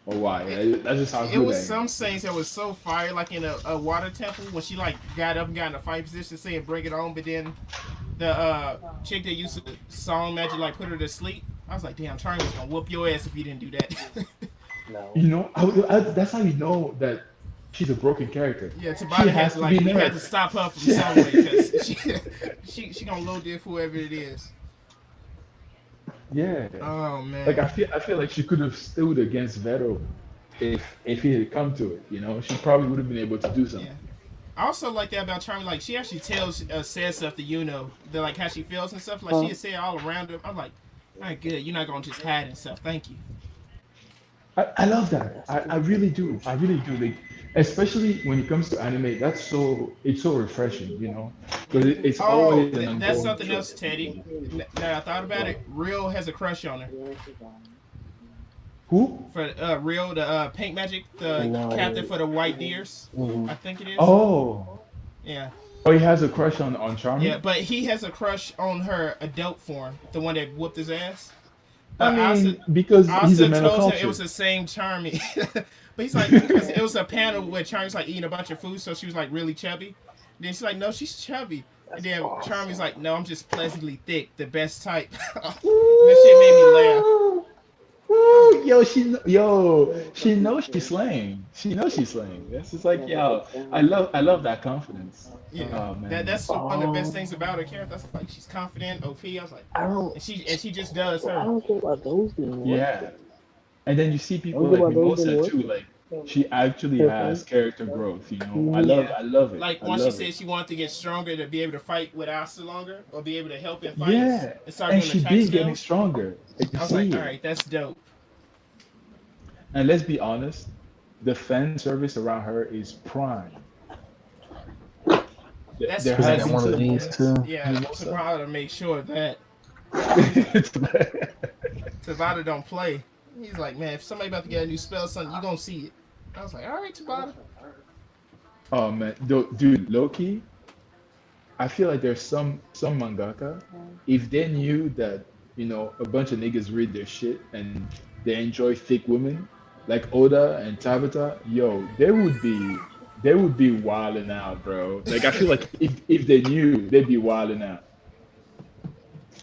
Speaker 3: or why.
Speaker 1: It,
Speaker 3: That's just how
Speaker 1: it
Speaker 3: good I
Speaker 1: was
Speaker 3: am.
Speaker 1: some scenes that was so fire, like in a water temple when she like got up and got in a fight position saying bring it on, but then the chick that used to song magic like put her to sleep. I was like, damn, Charlie was gonna whoop your ass if you didn't do that.
Speaker 2: No.
Speaker 3: That's how you know that she's a broken character.
Speaker 1: Yeah,
Speaker 3: She
Speaker 1: Tabata had
Speaker 3: has
Speaker 1: to
Speaker 3: to be
Speaker 1: like we had to
Speaker 3: nerfed.
Speaker 1: stop her from
Speaker 3: She
Speaker 1: some way because she gonna load there for whoever it is.
Speaker 3: Yeah.
Speaker 1: Oh
Speaker 3: Like
Speaker 1: man,
Speaker 3: I feel like she could have stood against Vero if he had come to it. She probably would have been able to do
Speaker 1: yeah.
Speaker 3: something.
Speaker 1: I also like that about Charmy. Like she actually says stuff to that like how she feels and stuff. Like she
Speaker 2: Huh?
Speaker 1: would say it all around her. I'm like, all right, good. You're not gonna just hide and stuff. Thank you.
Speaker 3: I love that. I really do. I really do. Like, especially when it comes to anime, it's so refreshing, because it's
Speaker 1: Oh,
Speaker 3: always an
Speaker 1: that's
Speaker 3: ongoing
Speaker 1: something
Speaker 3: trope.
Speaker 1: else, Teddy. Now I thought about
Speaker 3: What?
Speaker 1: it. Real has a crush on her.
Speaker 3: Who?
Speaker 1: For Real, the Pink Magic, the captain
Speaker 2: No.
Speaker 1: for the White Deers.
Speaker 2: Mhm.
Speaker 1: I think it is.
Speaker 3: Oh,
Speaker 1: Yeah.
Speaker 3: oh, he has a crush on
Speaker 1: Yeah,
Speaker 3: Charmy.
Speaker 1: but he has a crush on her adult form, the one that whooped his ass.
Speaker 3: I
Speaker 1: Asa,
Speaker 3: mean, because he's a
Speaker 1: Asa
Speaker 3: man of
Speaker 1: told him it
Speaker 3: culture.
Speaker 1: was the same Charmy. But he's like, because it was a panel where Charmy's like eating a bunch of food, so she was like really chubby. Then she's like, no, she's chubby. And then Charmy's like, no, I'm just pleasantly thick, the best type. That shit made me laugh.
Speaker 3: Woo, she knows she's slaying. She knows she's slaying. It's just like, yo, I love that confidence.
Speaker 1: Yeah,
Speaker 3: Oh man.
Speaker 1: that's one of the best things about her character. That's like she's confident, OP. I was like,
Speaker 2: I don't.
Speaker 1: and she just does
Speaker 2: I
Speaker 1: her.
Speaker 2: don't care about those things.
Speaker 3: Yeah. And then you see people
Speaker 2: Don't care
Speaker 3: like
Speaker 2: about those
Speaker 3: Mimosa
Speaker 2: things.
Speaker 3: too, like she actually has character growth, I
Speaker 1: Yeah.
Speaker 3: love it.
Speaker 1: Like
Speaker 3: I
Speaker 1: once she
Speaker 3: love
Speaker 1: said
Speaker 3: it.
Speaker 1: she wanted to get stronger to be able to fight with Asa longer or be able to help in fights
Speaker 3: Yeah.
Speaker 1: and start
Speaker 3: And
Speaker 1: doing
Speaker 3: she
Speaker 1: the
Speaker 3: be
Speaker 1: attack
Speaker 3: getting
Speaker 1: skills.
Speaker 3: stronger. Like, you
Speaker 1: I was
Speaker 3: see
Speaker 1: like,
Speaker 3: it.
Speaker 1: all right, that's dope.
Speaker 3: And let's be honest, the fan service around her is prime.
Speaker 1: That's
Speaker 3: There
Speaker 2: Is
Speaker 3: has
Speaker 2: that
Speaker 3: been
Speaker 2: one of
Speaker 3: some
Speaker 2: these too?
Speaker 1: Yeah,
Speaker 3: Mimosa.
Speaker 1: Tabata to make sure that Tabata don't play. He's like, man, if somebody about to get a new spell, something, you gonna see it. I was like, all right, Tabata.
Speaker 3: Oh man, dude, Loki. I feel like there's some mangaka, if they knew that a bunch of niggas read their shit and they enjoy thick women like Oda and Tabata, yo, they would be wilding out, bro. Like I feel like if they knew, they'd be wilding out.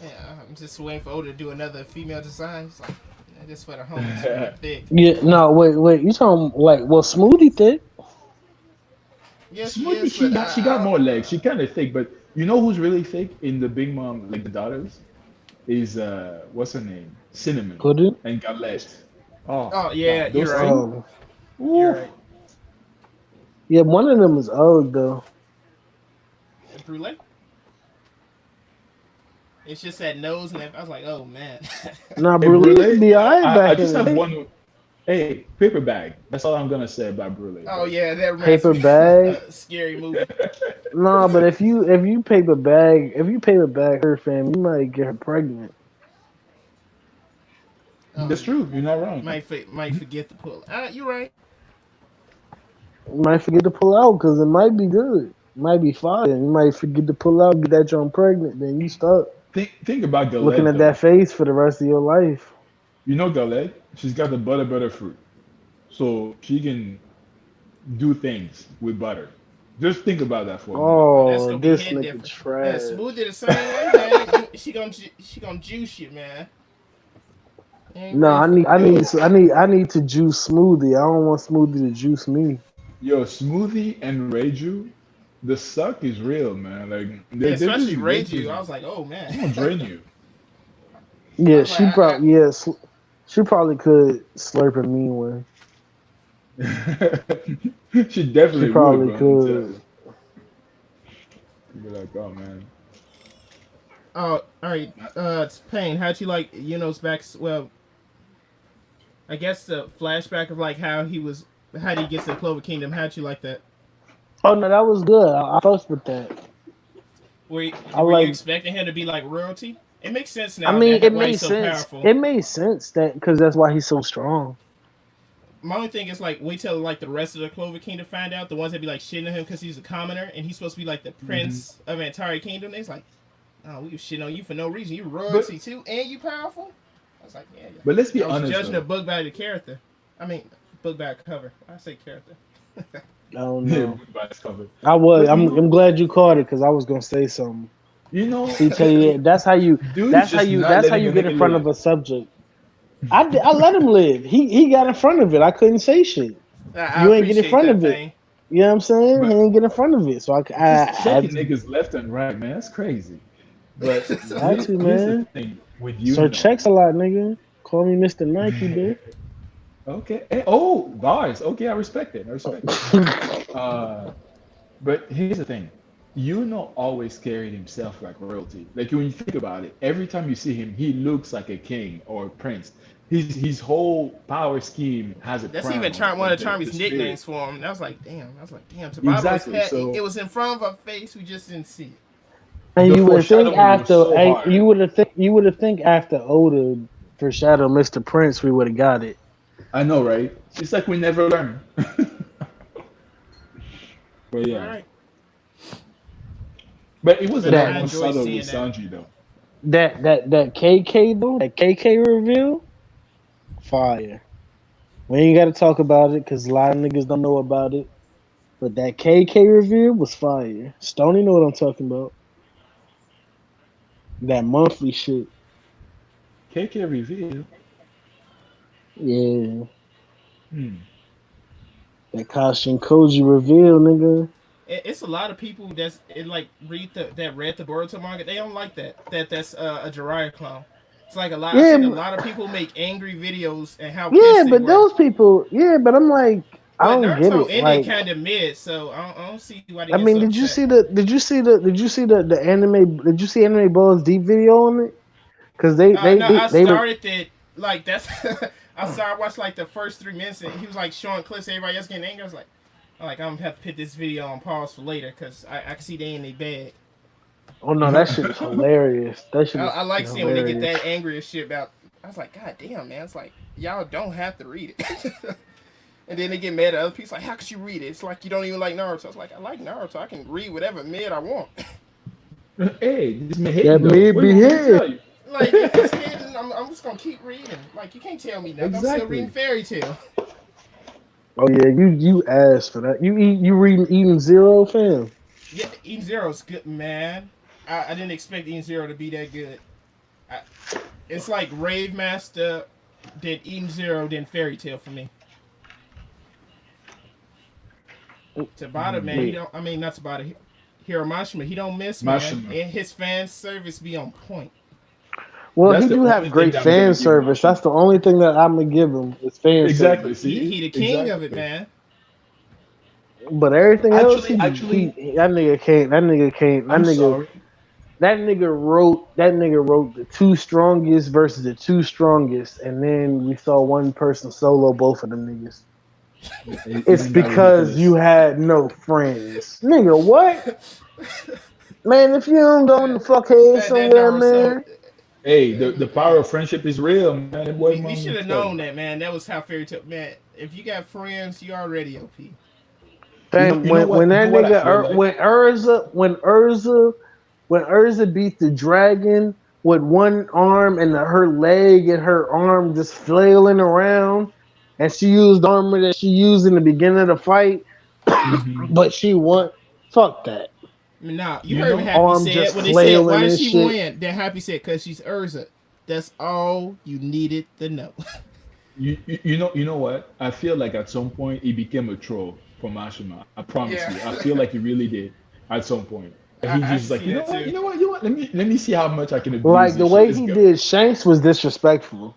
Speaker 1: Yeah, I'm just waiting for Oda to do another female design. He's like, yeah, this for the homies, for the thick.
Speaker 2: Yeah, no, wait. You talking like Smoothie thick?
Speaker 1: Yeah, she
Speaker 3: Smoothie,
Speaker 1: is,
Speaker 3: she
Speaker 1: but
Speaker 3: got more legs. She kind of thick, but you know who's really thick in the Big Mom, like the daughters, is what's her name? Cinnamon
Speaker 2: Pudding?
Speaker 3: and Galette. Oh,
Speaker 1: Oh yeah,
Speaker 3: God,
Speaker 1: you're
Speaker 3: those
Speaker 1: right.
Speaker 3: two.
Speaker 1: You're right.
Speaker 2: Yeah, one of them is old though.
Speaker 1: Brulee. It's just that nose, and I was like, oh man.
Speaker 2: Nah,
Speaker 3: Hey,
Speaker 2: Brulee
Speaker 3: Brulee,
Speaker 2: be alright
Speaker 3: I
Speaker 2: back
Speaker 3: just
Speaker 2: in the
Speaker 3: have
Speaker 2: day.
Speaker 3: one. Hey, paper bag. That's all I'm gonna say about Brulee.
Speaker 1: Oh yeah, that reminds
Speaker 2: Paper
Speaker 1: me
Speaker 2: bag?
Speaker 1: of a scary movie.
Speaker 2: Nah, but if you paper bag her, fam, you might get her pregnant.
Speaker 3: That's true. You're not wrong.
Speaker 1: Might forget to pull. You're right.
Speaker 2: You might forget to pull out because it might be good. It might be fire. You might forget to pull out, get that joint pregnant, then you stuck
Speaker 3: Think about Galette.
Speaker 2: looking at
Speaker 3: though.
Speaker 2: that face for the rest of your life.
Speaker 3: You know Galette? She's got the butter fruit, so she can do things with butter. Just think about that for a minute.
Speaker 1: That's
Speaker 2: Oh,
Speaker 1: gonna be
Speaker 2: this
Speaker 1: hit
Speaker 2: nigga
Speaker 1: different. Man,
Speaker 2: trash.
Speaker 1: Smoothie the same way, man. She gonna juice you, man. You ain't
Speaker 2: No,
Speaker 1: ready for
Speaker 2: I need to juice Smoothie. I don't want Smoothie to juice me.
Speaker 3: Yo, Smoothie and Reiju, the suck is real, man. Like
Speaker 1: Yeah,
Speaker 3: they're
Speaker 1: especially
Speaker 3: just
Speaker 1: Reiju. I was like, oh
Speaker 3: It's gonna
Speaker 1: man.
Speaker 3: drain you.
Speaker 2: Yeah,
Speaker 1: was like,
Speaker 2: she probably could slurp a mean one.
Speaker 3: She definitely
Speaker 2: She probably
Speaker 3: would, bro.
Speaker 2: could.
Speaker 3: You'd be like, oh man.
Speaker 1: Oh, all right. It's Pain. How'd you like Yuno's back? Well, I guess the flashback of like how he gets to Clover Kingdom. How'd you like that?
Speaker 2: Oh no, that was good. I fussed with that.
Speaker 1: Were you
Speaker 2: like-
Speaker 1: expecting him to be like royalty? It makes sense now.
Speaker 2: I mean,
Speaker 1: that
Speaker 2: it
Speaker 1: why
Speaker 2: made
Speaker 1: he's so
Speaker 2: sense.
Speaker 1: powerful.
Speaker 2: It made sense that because that's why he's so strong.
Speaker 1: My only thing is like wait till like the rest of the Clover Kingdom find out the ones that be like shitting on him because he's a commoner and he's supposed to be like the prince of Antari Kingdom. It's like, oh, we shitting on you for no reason. You royalty too, and you powerful. I was like, yeah.
Speaker 3: But let's be
Speaker 1: I was
Speaker 3: honest.
Speaker 1: judging
Speaker 3: Though.
Speaker 1: the book by the character. I mean, book by the cover. I say character.
Speaker 2: I don't
Speaker 3: Yeah,
Speaker 2: know.
Speaker 3: by its cover.
Speaker 2: I was.
Speaker 3: But you know-
Speaker 2: I'm glad you caught it because I was gonna say something.
Speaker 3: You know,
Speaker 2: See, tell you, that's how you.
Speaker 3: Dude's
Speaker 2: That's how
Speaker 3: just
Speaker 2: you.
Speaker 3: not
Speaker 2: That's how
Speaker 3: letting
Speaker 2: you
Speaker 3: a
Speaker 2: get
Speaker 3: nigga
Speaker 2: in front
Speaker 3: live.
Speaker 2: of a subject. I let him live. He got in front of it. I couldn't say shit.
Speaker 1: I
Speaker 2: You ain't get in
Speaker 1: appreciate
Speaker 2: front
Speaker 1: that
Speaker 2: of it.
Speaker 1: thing.
Speaker 2: You know what I'm saying?
Speaker 3: But-
Speaker 2: He ain't get in front of it. So I
Speaker 3: just checking niggas left and right, man. That's crazy. But
Speaker 2: Got
Speaker 3: here's
Speaker 2: to,
Speaker 3: the
Speaker 2: man.
Speaker 3: thing with you.
Speaker 2: Sir checks a lot, nigga. Call me Mr. Nike, bitch.
Speaker 3: Okay. Hey, oh, bars. Okay, I respect it. But here's the thing. Always carried himself like royalty. Like when you think about it, every time you see him, he looks like a king or a prince. His whole power scheme has a
Speaker 1: That's
Speaker 3: crown
Speaker 1: even
Speaker 3: on it,
Speaker 1: one of
Speaker 3: like
Speaker 1: Charmy's
Speaker 3: the spirit.
Speaker 1: nicknames for him. I was like, damn. Tabata
Speaker 3: Exactly,
Speaker 1: was
Speaker 3: so-
Speaker 1: it was in front of our face. We just didn't see it.
Speaker 2: And
Speaker 3: The
Speaker 2: you would think
Speaker 3: foreshadowing was
Speaker 2: after
Speaker 3: so hard.
Speaker 2: you would have think after Oda foreshadowed Mr. Prince, we would have got it.
Speaker 3: I know, right? It's like we never learn. But yeah.
Speaker 1: All right.
Speaker 3: But it wasn't
Speaker 2: But I
Speaker 3: that
Speaker 1: enjoy
Speaker 3: subtle
Speaker 1: seeing
Speaker 3: with
Speaker 1: that.
Speaker 3: Sanji though.
Speaker 2: That KK though, that KK reveal, fire. We ain't got to talk about it because a lot of niggas don't know about it. But that KK reveal was fire. Stoney know what I'm talking about. That monthly shit.
Speaker 3: KK reveal.
Speaker 2: Yeah.
Speaker 3: Hmm.
Speaker 2: That Kashin Koji reveal, nigga.
Speaker 1: It's a lot of people like read the Boruto manga. They don't like that's a Jiraiya clone. It's like a lot. I've
Speaker 2: Yeah,
Speaker 1: seen a lot of people make angry videos and how
Speaker 2: yeah,
Speaker 1: pissed they
Speaker 2: but
Speaker 1: were.
Speaker 2: those people, yeah, but I'm like, I
Speaker 1: But
Speaker 2: don't get
Speaker 1: Naruto
Speaker 2: it.
Speaker 1: ended
Speaker 2: Like,
Speaker 1: kind of mid, so I don't see why they
Speaker 2: I
Speaker 1: get
Speaker 2: mean,
Speaker 1: so upset.
Speaker 2: did you see the anime? Did you see Anime Ball's deep video on it? Because
Speaker 1: No, I
Speaker 2: they were.
Speaker 1: started it like that's. I watched like the first 3 minutes, and he was like showing clips. Everybody else getting angry. I was like, I'm gonna have to put this video on pause for later because I can see they in their bag.
Speaker 2: Oh no, that shit is hilarious. That shit is
Speaker 1: I like
Speaker 2: fucking
Speaker 1: seeing when they get
Speaker 2: hilarious.
Speaker 1: that angry and shit about. I was like, God damn, man! It's like y'all don't have to read it. And then they get mad at other people. Like, how could you read it? It's like you don't even like Naruto. I was like, I like Naruto. I can read whatever mid I want.
Speaker 3: Hey, this man
Speaker 2: That
Speaker 3: hitting though.
Speaker 2: may
Speaker 3: What do
Speaker 2: be
Speaker 3: you want me to
Speaker 2: hit.
Speaker 3: tell you?
Speaker 1: Like if it's hidden, I'm just gonna keep reading. Like you can't tell me nothing. I'm still reading
Speaker 3: Exactly.
Speaker 1: fairy tale.
Speaker 2: Oh yeah, you asked for that. You reading Eden Zero, fam?
Speaker 1: Yeah, Eden Zero's good, man. I didn't expect Eden Zero to be that good. I, it's like Rave Master, then Eden Zero, then Fairy Tale for me. Tabata, man, he
Speaker 2: Wait,
Speaker 1: don't. I mean, not Tabata. Hiroshima, he don't miss, man.
Speaker 3: Mashima.
Speaker 1: And his fan service be on point.
Speaker 2: well
Speaker 3: That's
Speaker 2: he
Speaker 3: the
Speaker 2: do have
Speaker 3: only thing
Speaker 2: great
Speaker 3: that I'm gonna
Speaker 2: fan
Speaker 3: give
Speaker 2: service. That's
Speaker 3: Mashima.
Speaker 2: the only thing that I'm gonna give him is fan
Speaker 3: Exactly.
Speaker 2: service.
Speaker 3: See?
Speaker 1: He the king of it,
Speaker 3: Exactly.
Speaker 1: man.
Speaker 2: But everything else,
Speaker 3: Actually,
Speaker 2: he that nigga can't. That nigga can't.
Speaker 3: I'm sorry.
Speaker 2: That nigga wrote the two strongest versus the two strongest, and then we saw one person solo both of them niggas. It's
Speaker 3: Isn't that
Speaker 2: because you
Speaker 3: ridiculous?
Speaker 2: had no friends, nigga. What, man? If you don't go in the
Speaker 1: that
Speaker 2: fuckhead
Speaker 1: that
Speaker 2: somewhere,
Speaker 1: Naruto.
Speaker 2: man.
Speaker 3: Hey, the power of friendship is real, man. That boy
Speaker 1: We
Speaker 3: mama
Speaker 1: should have
Speaker 3: tell
Speaker 1: known
Speaker 3: you.
Speaker 1: that, man. That was how Fairy Tale, man. If you got friends, you already OP.
Speaker 2: Fam,
Speaker 3: You know what?
Speaker 2: when
Speaker 3: You know
Speaker 2: that
Speaker 3: what I
Speaker 2: nigga
Speaker 3: feel like?
Speaker 2: when Urza beat the dragon with one arm and her leg and her arm just flailing around, and she used the armor that she used in the beginning of the fight,
Speaker 3: Hmm.
Speaker 2: but she won. Fuck that.
Speaker 1: Nah, you
Speaker 3: You
Speaker 1: heard what
Speaker 3: know,
Speaker 1: Happy
Speaker 2: Arm
Speaker 1: said
Speaker 2: just
Speaker 1: when they said, "Why
Speaker 2: flailing
Speaker 1: did
Speaker 2: and
Speaker 1: she
Speaker 2: shit.
Speaker 1: win?" Then Happy said, "Cause she's Urza." That's all you needed to know.
Speaker 3: you know what? I feel like at some point he became a troll for Mashima. I promise
Speaker 1: Yeah,
Speaker 3: you. I feel like he really did at some point. And he's
Speaker 1: I can
Speaker 3: just like,
Speaker 1: see that too.
Speaker 3: you know what? Let me see how much I can abuse
Speaker 2: Like the
Speaker 3: this shit.
Speaker 2: way
Speaker 3: Let's
Speaker 2: he
Speaker 3: go.
Speaker 2: did Shanks was disrespectful.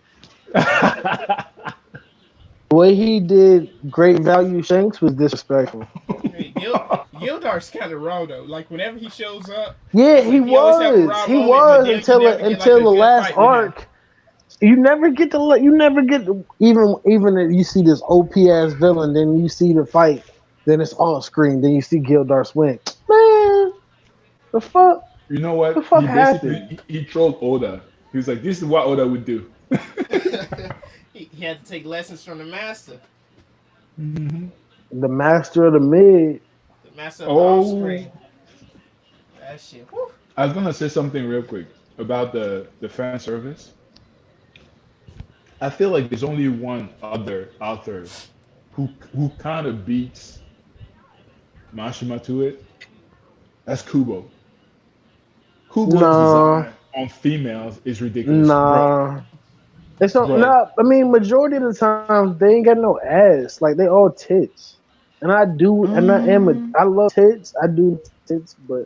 Speaker 2: The way he did Great Value Shanks was disrespectful.
Speaker 1: Hey, Gildar's kind of raw though. Like whenever he shows up,
Speaker 2: Yeah,
Speaker 1: it's like he always have a raw
Speaker 2: he
Speaker 1: moment, but
Speaker 2: was
Speaker 1: then you never get like
Speaker 2: until
Speaker 1: a
Speaker 2: the
Speaker 1: good
Speaker 2: last
Speaker 1: fight with him.
Speaker 2: arc. You never get even if you see this OP ass villain, then you see the fight, then it's all screen, then you see Gildar's win. Man, the fuck,
Speaker 3: You know
Speaker 2: the
Speaker 3: what?
Speaker 2: fuck
Speaker 3: He basically
Speaker 2: happened?
Speaker 3: he trolled Oda. He was like, this is what Oda would do.
Speaker 1: He had to take lessons from the master,
Speaker 3: Hmm.
Speaker 2: The master of the mid.
Speaker 1: the master of the off
Speaker 3: Oh,
Speaker 1: screen. That shit. Whew.
Speaker 3: I was gonna say something real quick about the fan service. I feel like there's only one other author who kind of beats Mashima to it. That's Kubo. Kubo's
Speaker 2: Nah,
Speaker 3: design on females is ridiculous, bro.
Speaker 2: nah. It's not.
Speaker 3: Bro,
Speaker 2: Nah, I mean, majority of the times they ain't got no ass. Like they all tits. And I do, and
Speaker 3: um,
Speaker 2: I love tits. I do tits, but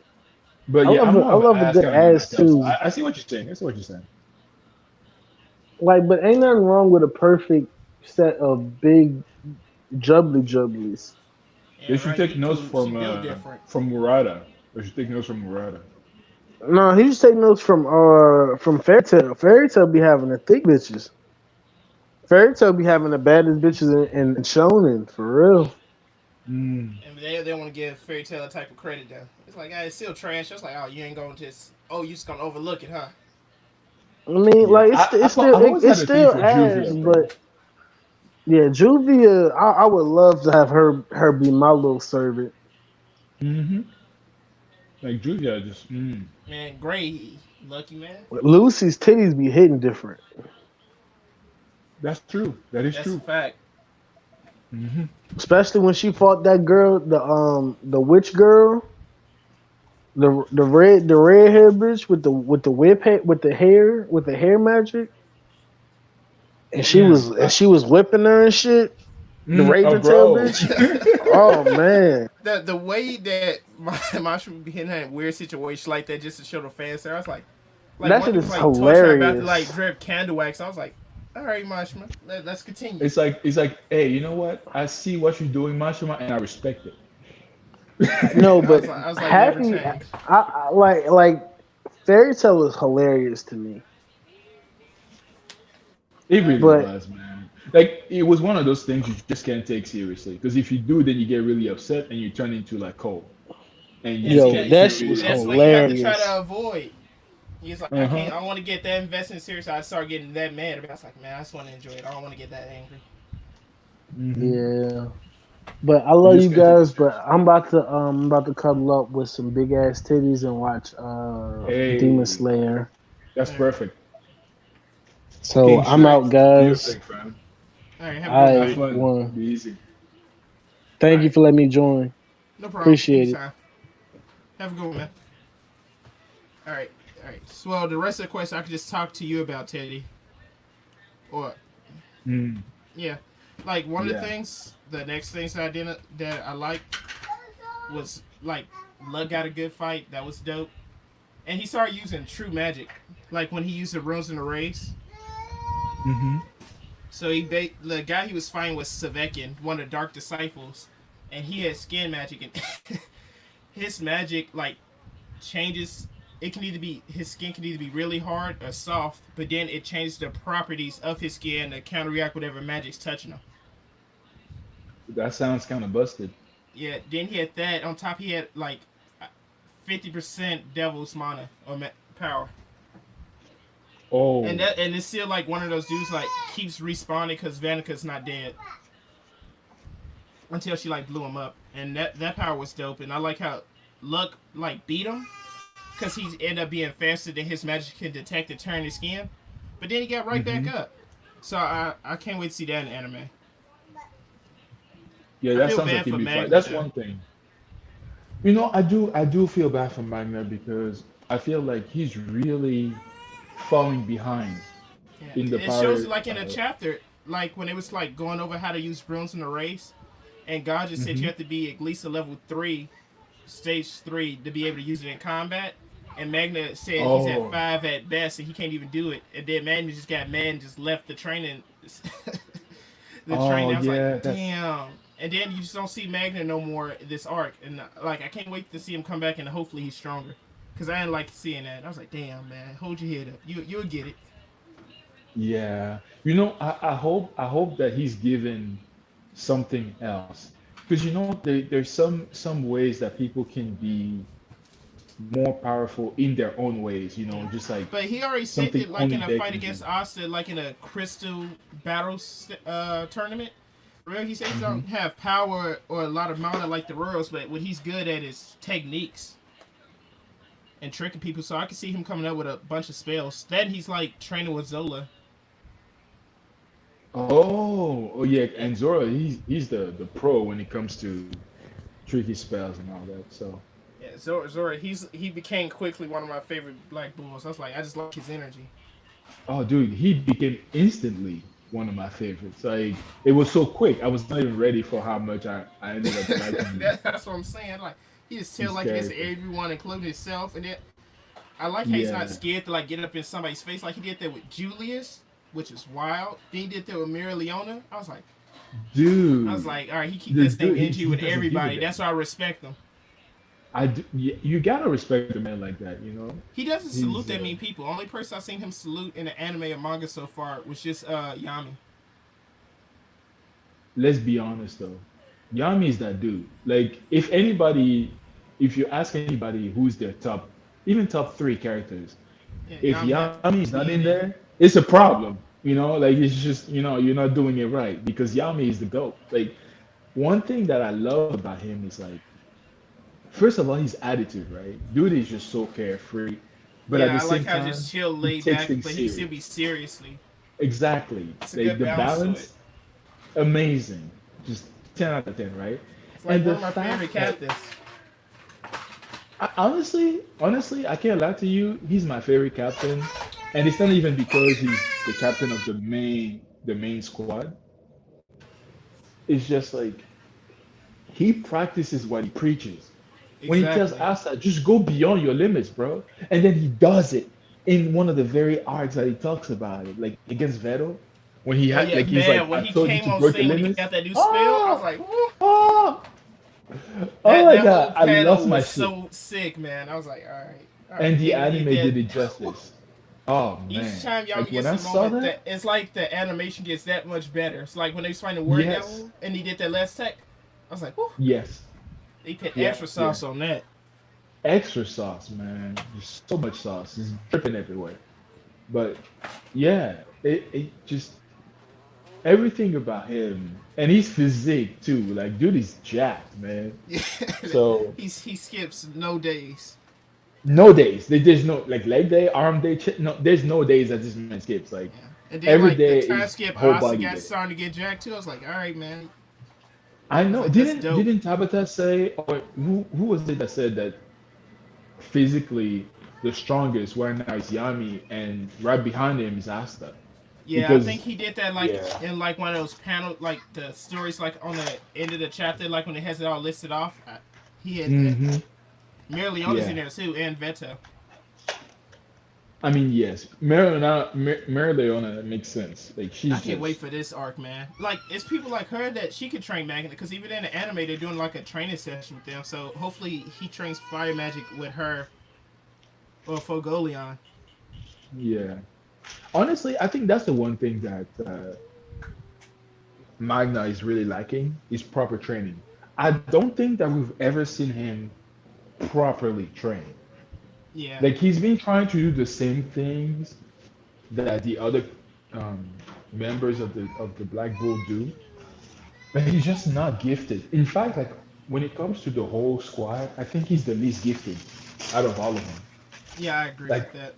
Speaker 3: but yeah, I'm more
Speaker 2: I
Speaker 3: of an
Speaker 2: love a
Speaker 3: ass
Speaker 2: good
Speaker 3: kind of guy
Speaker 2: ass
Speaker 3: myself. So
Speaker 2: too.
Speaker 3: I see what you're saying. I see what you're saying.
Speaker 2: Like, but ain't nothing wrong with a perfect set of big jubblies.
Speaker 3: They
Speaker 1: Yeah,
Speaker 3: should
Speaker 1: right.
Speaker 3: take
Speaker 1: He
Speaker 3: notes
Speaker 1: cool. She built different.
Speaker 3: from Murata. They should take notes from Murata.
Speaker 2: No, he just take notes from Fairytale. Fairytale be having the thick bitches. Fairytale be having the baddest bitches in Shonen for real.
Speaker 3: Mm.
Speaker 1: And they want to give Fairy Tale a type of credit though. It's like, it's still trash. It's like, oh, you ain't going to just, oh, you just gonna overlook it, huh?
Speaker 2: I mean,
Speaker 3: Yeah,
Speaker 2: like
Speaker 3: I've always had
Speaker 2: it's
Speaker 3: a thing
Speaker 2: still
Speaker 3: for
Speaker 2: ass,
Speaker 3: Juvia, bro.
Speaker 2: but yeah, Juvia, I would love to have her be my little servant.
Speaker 3: Hmm. Like Julia, just
Speaker 1: Man, Gray, lucky man.
Speaker 2: Lucy's titties be hitting different,
Speaker 3: that's true. That is
Speaker 1: That's a
Speaker 3: true.
Speaker 1: fact.
Speaker 3: Hmm.
Speaker 2: especially when she fought that girl, the witch girl, the red hair bitch with the whip hair, with the hair magic, and
Speaker 3: Yeah.
Speaker 2: she was whipping her and shit. The
Speaker 3: Oh,
Speaker 2: Raven Tail
Speaker 3: bro.
Speaker 2: bitch. Oh man,
Speaker 1: The way that Masha would be in that weird situation like that just to show the fans there, I was like
Speaker 2: that
Speaker 1: one
Speaker 2: shit
Speaker 1: dude was
Speaker 2: is
Speaker 1: like touching her about to like
Speaker 2: hilarious.
Speaker 1: drip candle wax. I was like, all right, Mashma, let's continue.
Speaker 3: It's like, hey, you know what? I see what you're doing, Mashima, and I respect it.
Speaker 2: No, but
Speaker 1: I was like, never
Speaker 2: Happy,
Speaker 1: change.
Speaker 2: I like Fairy Tale is hilarious to me,
Speaker 3: It really
Speaker 2: but
Speaker 3: was, man. Like it was one of those things you just can't take seriously. Because if you do, then you get really upset and you turn into like cold. And
Speaker 1: Yeah,
Speaker 3: you
Speaker 1: see
Speaker 2: yo,
Speaker 3: can't you
Speaker 1: that
Speaker 2: that
Speaker 3: can't
Speaker 2: shit
Speaker 3: really
Speaker 2: was
Speaker 3: help
Speaker 1: that's
Speaker 3: it.
Speaker 1: what you have to try
Speaker 2: hilarious.
Speaker 1: to avoid. He's like, I
Speaker 3: Uh-huh.
Speaker 1: can't. I want to get that investing serious. I start getting that mad. I was like, man, I just want to enjoy it. I don't want to get that angry.
Speaker 3: Hmm.
Speaker 2: Yeah. But I
Speaker 3: You
Speaker 2: love you
Speaker 3: just can't take it
Speaker 2: guys. But
Speaker 3: seriously.
Speaker 2: I'm about to cuddle up with some big ass titties and watch Demon
Speaker 3: Hey,
Speaker 2: Slayer.
Speaker 3: that's
Speaker 1: All right,
Speaker 3: perfect.
Speaker 2: So
Speaker 3: King
Speaker 1: all
Speaker 2: I'm
Speaker 1: right,
Speaker 3: shit.
Speaker 2: out,
Speaker 3: Do your
Speaker 2: guys.
Speaker 3: thing, fam.
Speaker 1: all right. Have a good one,
Speaker 3: Have
Speaker 2: I
Speaker 1: man.
Speaker 3: fun.
Speaker 2: won.
Speaker 3: Be easy.
Speaker 1: All
Speaker 2: Thank you
Speaker 1: right,
Speaker 2: for letting me join.
Speaker 1: no problem.
Speaker 2: Appreciate it.
Speaker 1: Anytime. Have a good one, man. All right, all right. So, well, the rest of the question I could just talk to you about, Teddy. Or
Speaker 3: Mm,
Speaker 1: yeah, like one of the
Speaker 3: yeah.
Speaker 1: things, the next things that I didn't that I liked was like Lug got a good fight. That was dope. And he started using true magic, like when he used the runes and the rays.
Speaker 3: Hmm.
Speaker 1: So the guy he was fighting was Savekin, one of the Dark Disciples, and he had skin magic, and his magic like changes. It can either be his skin can either be really hard or soft, but then it changes the properties of his skin to counteract whatever magic's touching him.
Speaker 3: That sounds kind of busted.
Speaker 1: Yeah. Then he had that on top. He had like 50% Devil's mana or power.
Speaker 3: Oh,
Speaker 1: And it's still like one of those dudes like keeps respawning because Vanika's not dead until she like blew him up, and that power was dope. And I like how Luck like beat him because he ended up being faster than his magic can detect and turn his skin, but then he got right back
Speaker 3: hmm,
Speaker 1: up. So I can't wait to see that in anime.
Speaker 3: yeah.
Speaker 1: I
Speaker 3: That
Speaker 1: feel
Speaker 3: sounds like
Speaker 1: bad
Speaker 3: it'd
Speaker 1: for
Speaker 3: be fun.
Speaker 1: Magna
Speaker 3: That's
Speaker 1: though.
Speaker 3: one thing. I do feel bad for Magna because I feel like he's really falling behind
Speaker 1: Yeah,
Speaker 3: in the
Speaker 1: it shows
Speaker 3: power.
Speaker 1: it like in a chapter, like when it was like going over how to use runes in the race, and God just said you
Speaker 3: Hmm.
Speaker 1: have to be at least a level 3, stage 3 to be able to use it in combat. And Magna said he's at
Speaker 3: Oh,
Speaker 1: 5 at best, and he can't even do it. And then Magna just got mad and just left the training. The
Speaker 3: oh
Speaker 1: training. I was
Speaker 3: yeah,
Speaker 1: like, damn. And then you just don't see Magna no more this arc, and like I can't wait to see him come back, and hopefully he's stronger. Cause I didn't like seeing that. I was like, damn man, hold your head up. You'll get it.
Speaker 3: yeah. I hope that he's given something else because there's some ways that people can be more powerful in their own ways.
Speaker 1: Yeah.
Speaker 3: Just like
Speaker 1: But he already said
Speaker 3: something
Speaker 1: it like
Speaker 3: only
Speaker 1: in a
Speaker 3: they
Speaker 1: fight
Speaker 3: can do.
Speaker 1: against Asta, like in a crystal battle tournament. Remember, he said he
Speaker 3: Hmm.
Speaker 1: don't have power or a lot of mana like the Royals, but what he's good at is techniques and tricking people. So I can see him coming up with a bunch of spells. Then he's like training with Zola.
Speaker 3: Oh yeah,
Speaker 1: Yeah,
Speaker 3: and Zora, he's the pro when it comes to tricky spells and all that. So,
Speaker 1: yeah. Zora, he became quickly one of my favorite Black Bulls. I was like, I just like his energy.
Speaker 3: oh dude, he became instantly one of my favorites. Like it was so quick. I was not even ready for how much I ended up liking
Speaker 1: That's what I'm saying. Like he just tell
Speaker 3: his
Speaker 1: like this to
Speaker 3: character.
Speaker 1: everyone, including himself, and then I like how he's not
Speaker 3: Yeah,
Speaker 1: scared to like get up in somebody's face like he did that with Julius, which is wild. Then he did that with Mira Leona. I was
Speaker 3: dude,
Speaker 1: like, all right, he keep
Speaker 3: the
Speaker 1: that same
Speaker 3: dude
Speaker 1: energy
Speaker 3: he
Speaker 1: with
Speaker 3: doesn't give a
Speaker 1: everybody. That's
Speaker 3: damn.
Speaker 1: why I respect him.
Speaker 3: You gotta respect a man like that.
Speaker 1: He doesn't salute
Speaker 3: He's
Speaker 1: that many people. Only person I've seen him salute in the anime or manga so far was just Yami.
Speaker 3: let's be honest though, Yami is that dude. Like if you ask anybody who's their top, even top three characters,
Speaker 1: Yeah,
Speaker 3: if
Speaker 1: Yami have to
Speaker 3: Yami is not
Speaker 1: be in
Speaker 3: in
Speaker 1: it.
Speaker 3: there, it's a problem. Like it's just you're not doing it right because Yami is the GOAT. Like one thing that I love about him is like
Speaker 4: first of all, his attitude, right? Dude is just so carefree, but at
Speaker 1: Yeah,
Speaker 4: the
Speaker 1: I like
Speaker 4: same
Speaker 1: how
Speaker 4: time,
Speaker 1: just chill,
Speaker 4: he
Speaker 1: laid
Speaker 4: takes
Speaker 1: back,
Speaker 4: things
Speaker 1: but he
Speaker 4: serious.
Speaker 1: still be seriously.
Speaker 4: Exactly.
Speaker 1: It's a
Speaker 4: Like
Speaker 1: good
Speaker 4: the
Speaker 1: balance to it.
Speaker 4: balance, amazing. Just 10 out of 10, right?
Speaker 1: It's like
Speaker 4: And
Speaker 1: one
Speaker 4: the
Speaker 1: of my favorite
Speaker 4: fact that
Speaker 1: captains.
Speaker 4: honestly, I can't lie to you. He's my favorite captain, and it's not even because he's the captain of the main squad. It's just like he practices what he preaches. When he tells
Speaker 1: Exactly.
Speaker 4: Asa, just go beyond your limits, bro, and then he does it in one of the very arcs that he talks about it, like against Vettel, when he
Speaker 1: Oh
Speaker 4: had
Speaker 1: yeah,
Speaker 4: like he's like,
Speaker 1: man, when
Speaker 4: I
Speaker 1: he
Speaker 4: told you
Speaker 1: came
Speaker 4: to
Speaker 1: on
Speaker 4: break the
Speaker 1: scene when he
Speaker 4: limits.
Speaker 1: got that new spell, I was
Speaker 4: Oh,
Speaker 1: like, woo,
Speaker 4: oh, oh
Speaker 1: that
Speaker 4: my
Speaker 1: that
Speaker 4: god,
Speaker 1: whole
Speaker 4: I
Speaker 1: panel
Speaker 4: lost my
Speaker 1: was
Speaker 4: shit.
Speaker 1: so sick, man. I was like, all right,
Speaker 4: And the
Speaker 1: and he
Speaker 4: anime
Speaker 1: did
Speaker 4: did it justice. Oh
Speaker 1: each
Speaker 4: man,
Speaker 1: time
Speaker 4: like
Speaker 1: Yami
Speaker 4: when
Speaker 1: gets
Speaker 4: I
Speaker 1: a
Speaker 4: saw
Speaker 1: moment, that
Speaker 4: that,
Speaker 1: it's like the animation gets that much better. It's like when they was fighting the Word
Speaker 4: yes,
Speaker 1: Devil and he did that last tech. I was like, whoo,
Speaker 4: yes,
Speaker 1: they put
Speaker 4: yeah,
Speaker 1: extra
Speaker 4: yeah.
Speaker 1: sauce on that.
Speaker 4: Extra sauce, man. There's so much sauce. It's dripping everywhere. But yeah, it just everything about him and his physique too. Like, dude is jacked, man.
Speaker 1: Yeah,
Speaker 4: So
Speaker 1: he skips no days.
Speaker 4: no days. There's no like leg day, arm day. No, there's no days that this man skips. Like
Speaker 1: Yeah, and then
Speaker 4: every
Speaker 1: like the
Speaker 4: day
Speaker 1: time
Speaker 4: is
Speaker 1: skip,
Speaker 4: whole
Speaker 1: Asa
Speaker 4: body
Speaker 1: got
Speaker 4: day.
Speaker 1: starting to get jacked too. I was like, all right, man.
Speaker 4: I
Speaker 1: I was
Speaker 4: know.
Speaker 1: like, that's
Speaker 4: Didn't
Speaker 1: dope.
Speaker 4: didn't Tabitha say, or who was it that said that physically the strongest right now is Yami, and right behind him is Asta.
Speaker 1: Yeah, I think
Speaker 4: Because
Speaker 1: he did that like
Speaker 4: yeah,
Speaker 1: in like one of those panel, like the stories, like on the end of the chapter, like when it has it all listed off. He had that.
Speaker 4: hmm
Speaker 1: Leona's in
Speaker 4: yeah.
Speaker 1: there too, and Veto.
Speaker 4: I mean, yes, Marileona makes sense. Like
Speaker 1: I
Speaker 4: she's
Speaker 1: can't wait
Speaker 4: just
Speaker 1: for this arc, man. Like it's people like her that she could train Magnet, because even in the anime they're doing like a training session with them. So hopefully he trains Fire Magic with her or Fogolion.
Speaker 4: yeah. Honestly, I think that's the one thing that Magna is really lacking is proper training. I don't think that we've ever seen him properly trained.
Speaker 1: Yeah,
Speaker 4: Like he's been trying to do the same things that the other um, members of the Black Bull do, but he's just not gifted. In fact, like when it comes to the whole squad, I think he's the least gifted out of all of them.
Speaker 1: yeah, I agree
Speaker 4: Like
Speaker 1: with that.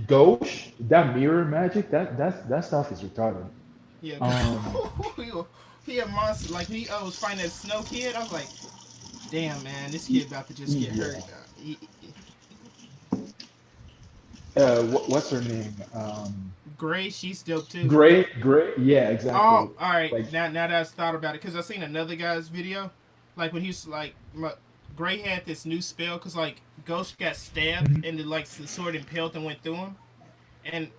Speaker 4: Gauche, that mirror magic, that stuff is retarded.
Speaker 1: Yeah,
Speaker 4: Um,
Speaker 1: he a monster. Like he was fighting that Snow Kid. I was like, damn man, this kid about to just get hurt.
Speaker 4: yeah. What's her name?
Speaker 1: Gray, she's dope too.
Speaker 4: Gray. Yeah,
Speaker 1: Oh,
Speaker 4: exactly.
Speaker 1: all right.
Speaker 4: Like,
Speaker 1: Now that I've thought about it, because I seen another guy's video, like when he was like, Gray had this new spell, because like Ghost got stabbed and the sword impaled and went through him. And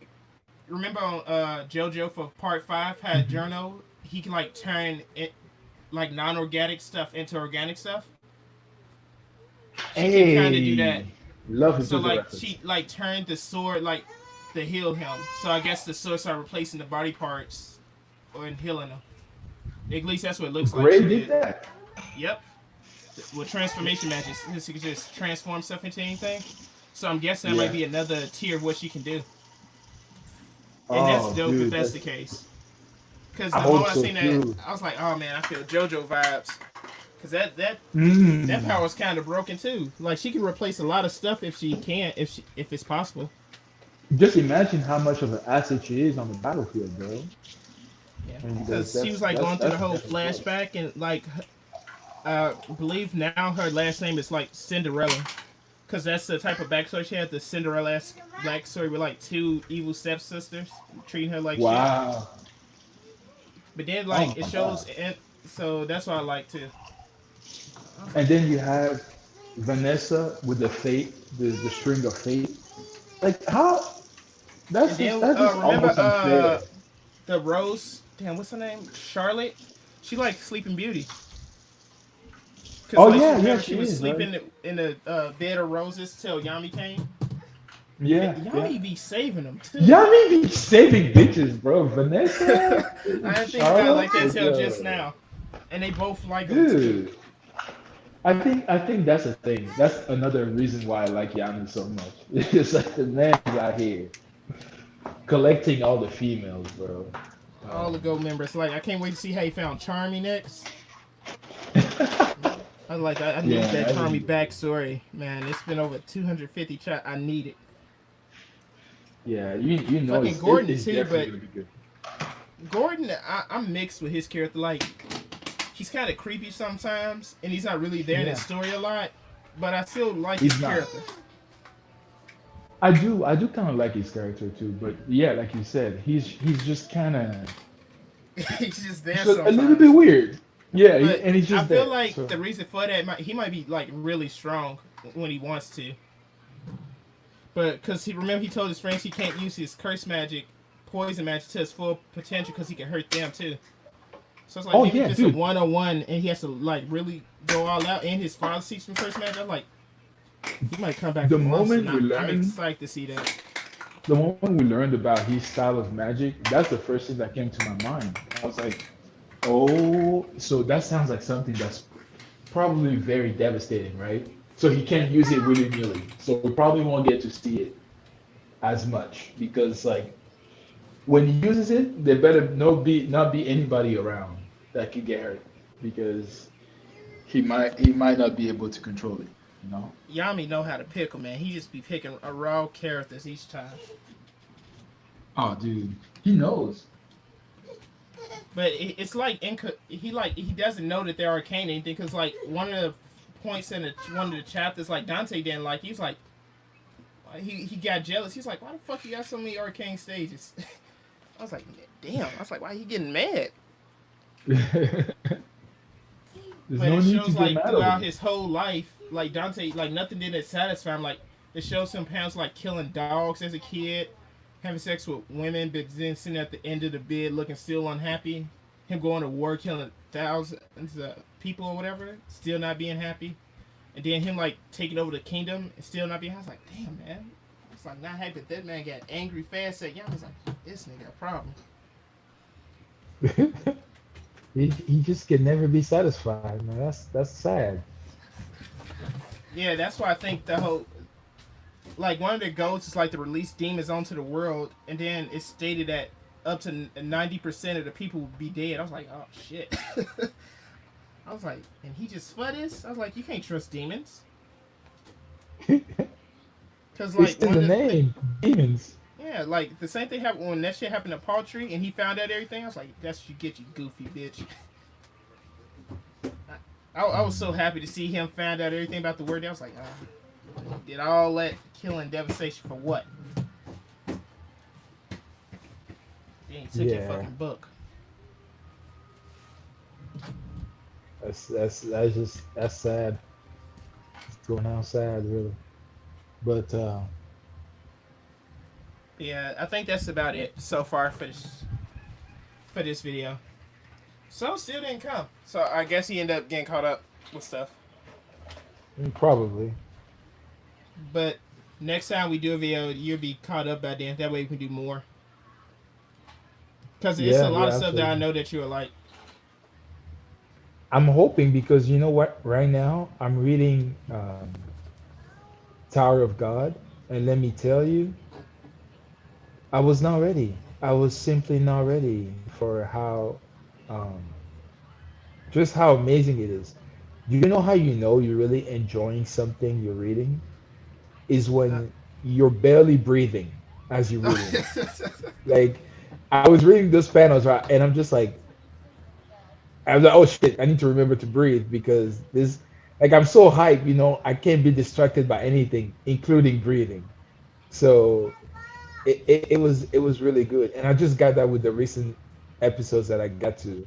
Speaker 1: remember on JoJo for part 5 had
Speaker 4: mhm.
Speaker 1: Journo, he can like turn it like non-organic stuff into organic stuff. She can kind of do that.
Speaker 4: Hey, love his
Speaker 1: So
Speaker 4: JoJo
Speaker 1: like
Speaker 4: reference.
Speaker 1: she like turned the sword like to heal him. So I guess the sword started replacing the body parts or in healing them. At least that's what it looks like
Speaker 4: Gray
Speaker 1: she
Speaker 4: did
Speaker 1: did.
Speaker 4: that.
Speaker 1: Yep. With transformation magic, she can just transform stuff into anything. So I'm guessing that might
Speaker 4: Yeah.
Speaker 1: be another tier of what she can do. And that's
Speaker 4: Oh,
Speaker 1: dope if
Speaker 4: dude,
Speaker 1: that's the
Speaker 4: that's.
Speaker 1: case. Because
Speaker 4: I
Speaker 1: the
Speaker 4: hope
Speaker 1: moment I
Speaker 4: so
Speaker 1: seen that,
Speaker 4: too.
Speaker 1: I was like, oh man, I feel JoJo vibes. Because that
Speaker 4: Mm.
Speaker 1: power is kind of broken too. Like she can replace a lot of stuff if she can, if it's possible.
Speaker 4: Just imagine how much of an asset she is on the battlefield, bro.
Speaker 1: Yeah,
Speaker 4: And
Speaker 1: because she was like going through the
Speaker 4: that's
Speaker 1: whole
Speaker 4: definitely close.
Speaker 1: flashback and like, believe now her last name is like Cinderella, because that's the type of backstory she had. The Cinderella-esque backstory with like 2 evil stepsisters treating her like shit.
Speaker 4: Wow.
Speaker 1: But then
Speaker 4: Oh
Speaker 1: like it
Speaker 4: my
Speaker 1: shows,
Speaker 4: god.
Speaker 1: and so that's what I like too. I was
Speaker 4: And
Speaker 1: like,
Speaker 4: then you have Vanessa with the fate, the string of fate. Like how?
Speaker 1: and then
Speaker 4: That's just
Speaker 1: remember
Speaker 4: almost unfair.
Speaker 1: the Rose, damn, what's her name? Charlotte. She like Sleeping Beauty. Cause
Speaker 4: Oh
Speaker 1: like she
Speaker 4: yeah, yeah,
Speaker 1: remember she
Speaker 4: she
Speaker 1: was
Speaker 4: is, right?
Speaker 1: sleeping in the bed of roses till Yami came.
Speaker 4: Yeah, yeah.
Speaker 1: Yami be saving them too.
Speaker 4: Yami be saving bitches, bro. Vanessa,
Speaker 1: I didn't think about it
Speaker 4: Charlotte,
Speaker 1: like that till just
Speaker 4: yo,
Speaker 1: now, and they both like them too.
Speaker 4: dude. I think that's a thing. That's another reason why I like Yami so much. It's just like the man's out here collecting all the females, bro.
Speaker 1: All the
Speaker 4: Um,
Speaker 1: Go members, like I can't wait to see how he found Charmy next. I need
Speaker 4: Yeah,
Speaker 1: that
Speaker 4: I
Speaker 1: Charmy
Speaker 4: didn't.
Speaker 1: backstory, man. It's been over 250 chapters. I need it.
Speaker 4: Yeah, you know
Speaker 1: Fucking
Speaker 4: it's
Speaker 1: Gordon
Speaker 4: it's
Speaker 1: too,
Speaker 4: definitely
Speaker 1: but
Speaker 4: gonna be good.
Speaker 1: Gordon, I'm mixed with his character. Like, he's kind of creepy sometimes, and he's not really there in
Speaker 4: Yeah,
Speaker 1: his story a lot. But I still like his
Speaker 4: he's not.
Speaker 1: character.
Speaker 4: I do kind of like his character too, but yeah, like you said, he's just kind of
Speaker 1: He's just there
Speaker 4: just a little bit
Speaker 1: sometimes.
Speaker 4: weird. Yeah,
Speaker 1: But
Speaker 4: and he's
Speaker 1: I
Speaker 4: just
Speaker 1: feel
Speaker 4: there.
Speaker 1: like
Speaker 4: So
Speaker 1: the reason for that, he might be like really strong when he wants to. But because he told his friends he can't use his curse magic, poison magic to his full potential because he can hurt them too. So it's like
Speaker 4: oh
Speaker 1: maybe
Speaker 4: yeah,
Speaker 1: just a
Speaker 4: dude,
Speaker 1: 1-on-1 and he has to like really go all out. And his father teaches him curse magic. I'm like, he might come back
Speaker 4: the
Speaker 1: for months, and
Speaker 4: moment we
Speaker 1: I'm
Speaker 4: learn
Speaker 1: excited to see that.
Speaker 4: the moment we learned about his style of magic, that's the first thing that came to my mind. I was like, oh, so that sounds like something that's probably very devastating, right? So he can't use it willy nilly. So we probably won't get to see it as much because like when he uses it, there better not be anybody around that could get hurt because he might not be able to control it. You know?
Speaker 1: Yami know how to pick him, man. He just be picking a raw characters each time.
Speaker 4: Oh, dude, he knows.
Speaker 1: But it's like he doesn't know that they're arcane or anything because like one of the points in one of the chapters like Dante didn't like. He's like he got jealous. He's like, why the fuck you got so many arcane stages? I was like, damn. I was like, why are you getting mad?
Speaker 4: There's
Speaker 1: But
Speaker 4: no
Speaker 1: it
Speaker 4: need to
Speaker 1: shows
Speaker 4: get
Speaker 1: like
Speaker 4: mad over
Speaker 1: throughout
Speaker 4: it.
Speaker 1: his whole life, like Dante, like nothing didn't satisfy him. Like it shows him pounds like killing dogs as a kid, having sex with women, but then sitting at the end of the bed looking still unhappy. Him going to war, killing thousands of people or whatever, still not being happy. And then him like taking over the kingdom and still not being happy. I was like, damn man. It's like not happy. That man got angry fast. At I was like, this nigga got a problem.
Speaker 3: He just can never be satisfied, man. That's sad.
Speaker 1: Yeah, that's why I think the whole like one of their goals is like to release demons onto the world, and then it's stated that up to 90% of the people will be dead. I was like, oh shit. I was like, and he just for this? I was like, you can't trust demons. Cause like
Speaker 3: It's in
Speaker 1: one
Speaker 3: the
Speaker 1: of the
Speaker 3: name, demons.
Speaker 1: yeah, like the same thing happened when that shit happened to Paltry, and he found out everything. I was like, that's what you get, you goofy bitch. I was so happy to see him find out everything about the word. I was like, did all that killing devastation for what? Then he took your
Speaker 3: Yeah,
Speaker 1: fucking book.
Speaker 3: that's sad. It's going out sad, really. But
Speaker 1: Yeah, I think that's about it so far for this video. So still didn't come. So I guess he ended up getting caught up with stuff.
Speaker 3: probably.
Speaker 1: But next time we do a video, you'll be caught up by then. That way we can do more. Because it's a lot of stuff that I
Speaker 3: Absolutely.
Speaker 1: know that you'll like.
Speaker 3: I'm hoping because you know what? Right now I'm reading Tower of God, and let me tell you, I was not ready. I was simply not ready for um, just how amazing it is. Do you know how you know you're really enjoying something you're reading? Is
Speaker 1: Uh,
Speaker 3: when you're barely breathing as you're reading it. Like I was reading those panels, right, and I'm just like, I was like, oh shit, I need to remember to breathe because this, like, I'm so hyped, I can't be distracted by anything, including breathing. So it was really good, and I just got that with the recent episodes that I got to.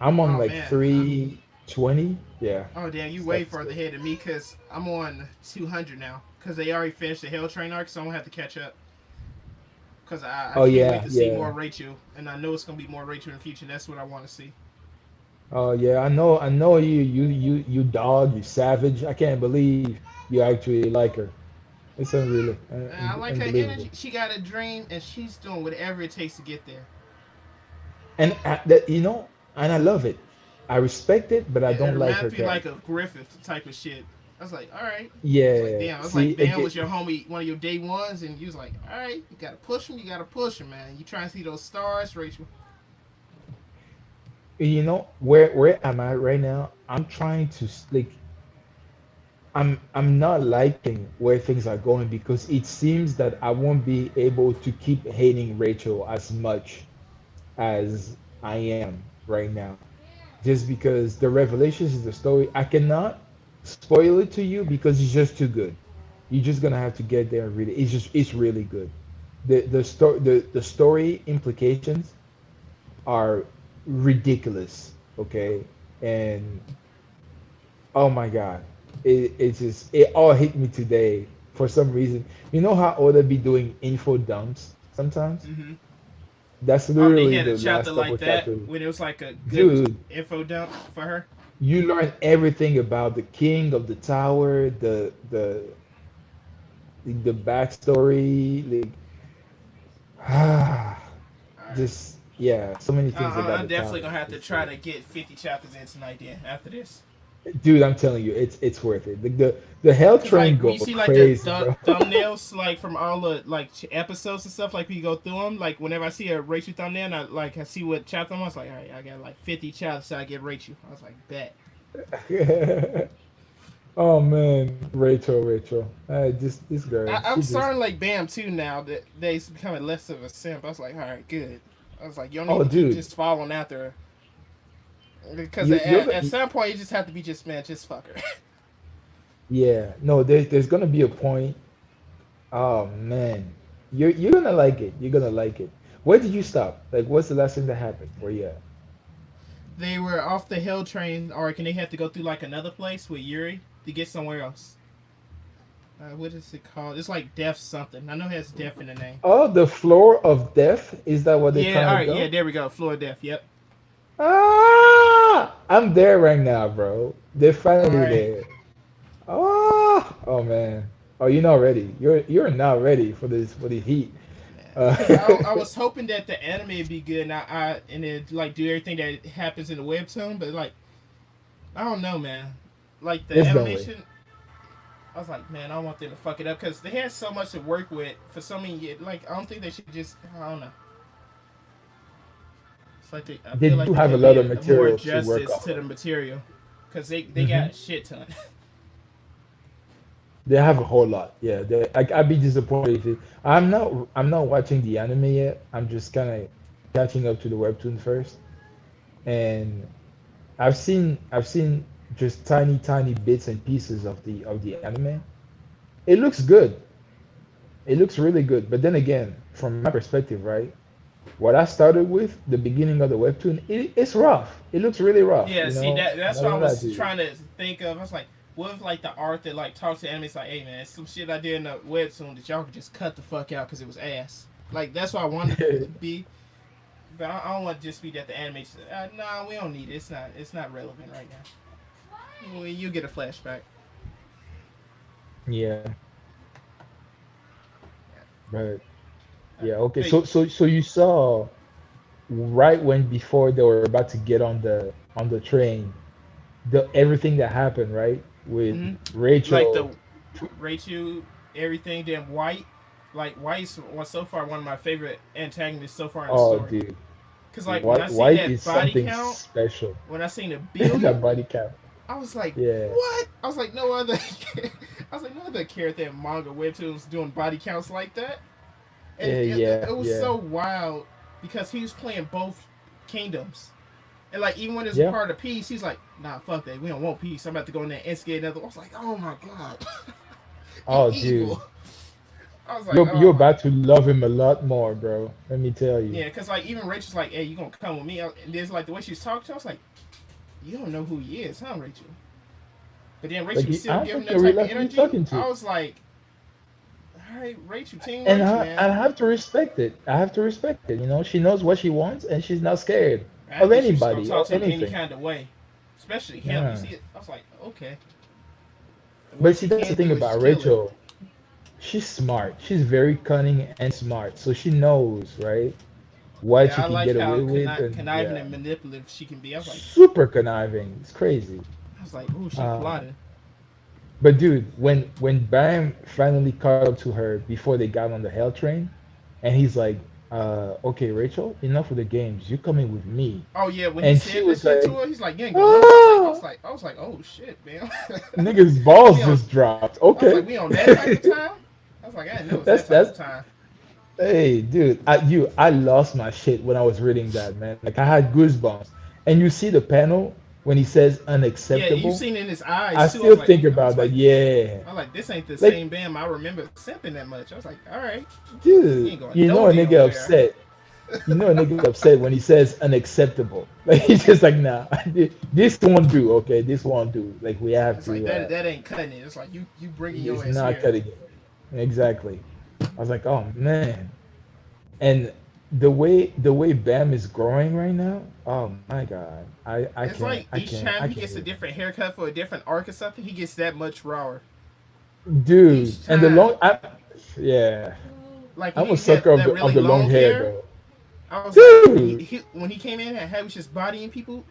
Speaker 3: I'm on
Speaker 1: oh
Speaker 3: like
Speaker 1: man.
Speaker 3: 320. Yeah,
Speaker 1: Oh damn, you way
Speaker 3: that's
Speaker 1: further
Speaker 3: good.
Speaker 1: ahead of me because I'm on 200 now. Because they already finished the Hell Train arc, so I'm gonna have to catch up. Because I
Speaker 3: Oh
Speaker 1: can't wait
Speaker 3: yeah,
Speaker 1: to see
Speaker 3: yeah.
Speaker 1: more Rachel, and I know it's gonna be more Rachel in the future. That's what I want to see.
Speaker 3: Oh yeah, I know you dog, you savage. I can't believe you actually like her. It's unreal,
Speaker 1: And I like her
Speaker 3: unbelievable.
Speaker 1: energy. She got a dream, and she's doing whatever it takes to get there.
Speaker 3: And and I love it. I respect it, but I
Speaker 1: It
Speaker 3: don't like her
Speaker 1: reminds me like
Speaker 3: character.
Speaker 1: of Griffith type of shit. I was like, all right. I was like,
Speaker 3: Yeah.
Speaker 1: damn. I was
Speaker 3: See,
Speaker 1: like, Bam was your homie, one of your day ones, and you was like, all right, you gotta push him. You gotta push him, man. You trying to see those stars, Rachel?
Speaker 3: where am I right now? I'm trying to like I'm not liking where things are going because it seems that I won't be able to keep hating Rachel as much as I am right now. Just because the revelations is the story, I cannot spoil it to you because it's just too good. You're just gonna have to get there and read it. It's really good. The story implications are ridiculous. Okay, and oh my god, it all hit me today for some reason. You know how Oda be doing info dumps sometimes?
Speaker 1: Mm-hmm.
Speaker 3: That's
Speaker 1: Oh, they
Speaker 3: literally
Speaker 1: had a
Speaker 3: the
Speaker 1: chapter
Speaker 3: last couple
Speaker 1: like that
Speaker 3: chapters.
Speaker 1: when it was like a good
Speaker 3: Dude,
Speaker 1: info dump for her.
Speaker 3: you learn everything about the king of the tower, the backstory, like
Speaker 1: All right.
Speaker 3: just yeah, so many things about
Speaker 1: I'm
Speaker 3: the
Speaker 1: definitely
Speaker 3: tower.
Speaker 1: gonna have to
Speaker 3: It's
Speaker 1: try to get 50 chapters in tonight. Then after this,
Speaker 3: dude, I'm telling you, it's worth it. The hell
Speaker 1: cause
Speaker 3: train
Speaker 1: like when
Speaker 3: go
Speaker 1: you see like the
Speaker 3: crazy, bro.
Speaker 1: thumbnails like from all the like episodes and stuff, like we go through them. Like whenever I see a Rachel thumbnail, and I see what chapter I'm on. I was like, all right, I got like 50 chapters, so I get Rachel. I was like, bet.
Speaker 3: Oh man, Rachel, just this girl,
Speaker 1: I'm
Speaker 3: she just
Speaker 1: starting like Bam too now that they's becoming less of a simp. I was like, all right, good. I was like, you don't need
Speaker 3: oh
Speaker 1: to keep
Speaker 3: dude,
Speaker 1: just following after her. Because
Speaker 3: you're
Speaker 1: at some point you just have to be just man, just fuck her.
Speaker 3: yeah, no, there's gonna be a point. Oh man, you're gonna like it. You're gonna like it. Where did you stop? Like, what's the last thing that happened? Where you at?
Speaker 1: They were off the hill train, or can they have to go through like another place with Yuri to get somewhere else? What is it called? It's like Death something. I know it has Death in the name.
Speaker 3: Oh, the floor of death. Is that where they're
Speaker 1: Yeah,
Speaker 3: trying
Speaker 1: all
Speaker 3: to
Speaker 1: right, yeah,
Speaker 3: go?
Speaker 1: there we go. Floor of Death. Yep.
Speaker 3: Ah, I'm there right now, bro. They're
Speaker 1: All
Speaker 3: finally
Speaker 1: right.
Speaker 3: there. Oh man. Oh, you're not ready. You're not ready for this for the heat. Uh,
Speaker 1: Because I was hoping that the anime would be good, and and it like do everything that happens in the webtoon, but like I don't know, man. Like the
Speaker 3: it's going.
Speaker 1: animation, I was like, man, I don't want them to fuck it up because they had so much to work with for so many years. Like I don't think they should just. I don't know. It's like I
Speaker 3: They
Speaker 1: feel like
Speaker 3: do
Speaker 1: they
Speaker 3: have a
Speaker 1: could
Speaker 3: lot of
Speaker 1: be more
Speaker 3: material to work
Speaker 1: justice
Speaker 3: off
Speaker 1: to the
Speaker 3: of.
Speaker 1: material because they got
Speaker 3: Hmm.
Speaker 1: a shit ton.
Speaker 3: They have a whole lot. Yeah, I'd be disappointed if it. I'm not watching the anime yet. I'm just kind of catching up to the webtoon first, and I've seen just tiny bits and pieces of the anime. It looks good. It looks really good. But then again, from my perspective, right? What I started with, the beginning of the webtoon, it's rough. It looks really rough,
Speaker 1: Yeah, see
Speaker 3: I'm
Speaker 1: that's
Speaker 3: not
Speaker 1: what I
Speaker 3: gonna lie to
Speaker 1: was
Speaker 3: you.
Speaker 1: trying to think of. I was like, what if like the art that like talks to anime is like, hey man, some shit I did in the webtoon that y'all could just cut the fuck out because it was ass. Like that's what I wanted it to be. But I don't want to just be that the anime. Nah, we don't need it. It's not relevant right now. Well, you get a flashback.
Speaker 3: Yeah, but yeah, okay.
Speaker 1: Hey,
Speaker 3: So you saw right when before they were about to get on the train, the everything that happened, right? With
Speaker 1: hmm like
Speaker 3: Rachel.
Speaker 1: the Rachel, everything. Then White, like White's was so far one of my favorite antagonists so far in the
Speaker 3: Oh,
Speaker 1: story.
Speaker 3: dude,
Speaker 1: Cause like when I seen
Speaker 3: White is
Speaker 1: that body
Speaker 3: something
Speaker 1: count,
Speaker 3: special.
Speaker 1: when I seen a
Speaker 3: That
Speaker 1: billion,
Speaker 3: body count.
Speaker 1: I was like,
Speaker 3: Yeah,
Speaker 1: what? I was like, no other. I was like, no other character in manga webtoons doing body counts like that, and
Speaker 3: yeah,
Speaker 1: it,
Speaker 3: yeah,
Speaker 1: it was
Speaker 3: yeah,
Speaker 1: so wild because he was playing both kingdoms, and like even when it's
Speaker 3: yeah.
Speaker 1: part of peace, he's like, nah, fuck that, we don't want peace. I'm about to go in there and instigate another. I was like, oh my god, he
Speaker 3: Oh, dude,
Speaker 1: evil. I was like,
Speaker 3: you're
Speaker 1: oh my.
Speaker 3: about to love him a lot more, bro. Let me tell you.
Speaker 1: Yeah, cause like even Rachel's like, hey, you gonna come with me? And there's like the way she's talking to, I was like, you don't know who he is, huh, Rachel? But then
Speaker 3: Like,
Speaker 1: Rachel was
Speaker 3: I
Speaker 1: still
Speaker 3: don't
Speaker 1: giving
Speaker 3: think
Speaker 1: that
Speaker 3: you
Speaker 1: type of
Speaker 3: realize who you're
Speaker 1: energy.
Speaker 3: talking
Speaker 1: I
Speaker 3: to.
Speaker 1: was like, all right, Rachel, Team
Speaker 3: And
Speaker 1: Rachel,
Speaker 3: I
Speaker 1: man.
Speaker 3: have to respect it. I have to respect it. She knows what she wants, and she's not scared
Speaker 1: I
Speaker 3: of
Speaker 1: think she was gonna
Speaker 3: anybody
Speaker 1: talk
Speaker 3: or
Speaker 1: to him any
Speaker 3: anything.
Speaker 1: kind of way, especially him. You
Speaker 3: Yeah.
Speaker 1: see it? I was like, okay.
Speaker 3: But
Speaker 1: What
Speaker 3: see,
Speaker 1: she
Speaker 3: that's the
Speaker 1: can't
Speaker 3: thing
Speaker 1: do is
Speaker 3: about
Speaker 1: kill him.
Speaker 3: Rachel. She's smart. She's very cunning and smart. So she knows, right, what
Speaker 1: Yeah,
Speaker 3: she
Speaker 1: I
Speaker 3: can
Speaker 1: like
Speaker 3: get
Speaker 1: how
Speaker 3: away with, and
Speaker 1: conniving
Speaker 3: yeah,
Speaker 1: and manipulative she can be.
Speaker 3: super conniving. It's crazy.
Speaker 1: I was like, ooh, she
Speaker 3: Uh,
Speaker 1: plotted.
Speaker 3: but dude, when Bam finally caught up to her before they got on the hell train, and he's like, okay, Rachel, enough with the games. You coming with me?
Speaker 1: Oh yeah, when he
Speaker 3: And she
Speaker 1: said that
Speaker 3: was
Speaker 1: shit to
Speaker 3: like,
Speaker 1: her, he's like, "You ain't going nowhere."
Speaker 3: ah,
Speaker 1: I was like, "Oh shit, man."
Speaker 3: niggas balls
Speaker 1: we on.
Speaker 3: just dropped.
Speaker 1: I was like,
Speaker 3: Okay.
Speaker 1: "We on that type of time." I was like, "I didn't know it was that type
Speaker 3: That's
Speaker 1: of time."
Speaker 3: hey, dude, I lost my shit when I was reading that, man. Like I had goosebumps. And you see the panel when he says
Speaker 1: Yeah, you
Speaker 3: unacceptable.
Speaker 1: seen in his
Speaker 3: I
Speaker 1: eyes too.
Speaker 3: still think about that. Yeah.
Speaker 1: I was like, this ain't the
Speaker 3: Like,
Speaker 1: same Bam I remember simping that much. I was like, all right, you
Speaker 3: dude,
Speaker 1: ain't going
Speaker 3: you
Speaker 1: no
Speaker 3: know a
Speaker 1: damn
Speaker 3: nigga
Speaker 1: where.
Speaker 3: upset. You know a nigga upset when he says unacceptable. Like he's just like, nah, this won't do. Okay, this won't do. Like we have
Speaker 1: It's like
Speaker 3: to.
Speaker 1: that ain't cutting it. It's like you bringing your
Speaker 3: It's
Speaker 1: ass
Speaker 3: not
Speaker 1: here.
Speaker 3: cutting it. Exactly. I was like, oh man. And the way Bam is growing right now, oh my god,
Speaker 1: It's like each
Speaker 3: I
Speaker 1: time he
Speaker 3: can't
Speaker 1: gets a
Speaker 3: wait.
Speaker 1: different haircut for a different arc or something, he gets that much rawer
Speaker 3: Dude,
Speaker 1: each
Speaker 3: and the
Speaker 1: time.
Speaker 3: long, yeah,
Speaker 1: Like when
Speaker 3: I'm a
Speaker 1: he had
Speaker 3: sucker of
Speaker 1: that
Speaker 3: the
Speaker 1: really
Speaker 3: long
Speaker 1: long
Speaker 3: hair
Speaker 1: hair,
Speaker 3: though.
Speaker 1: I was like,
Speaker 3: Dude,
Speaker 1: when he came in and had was just bodying people,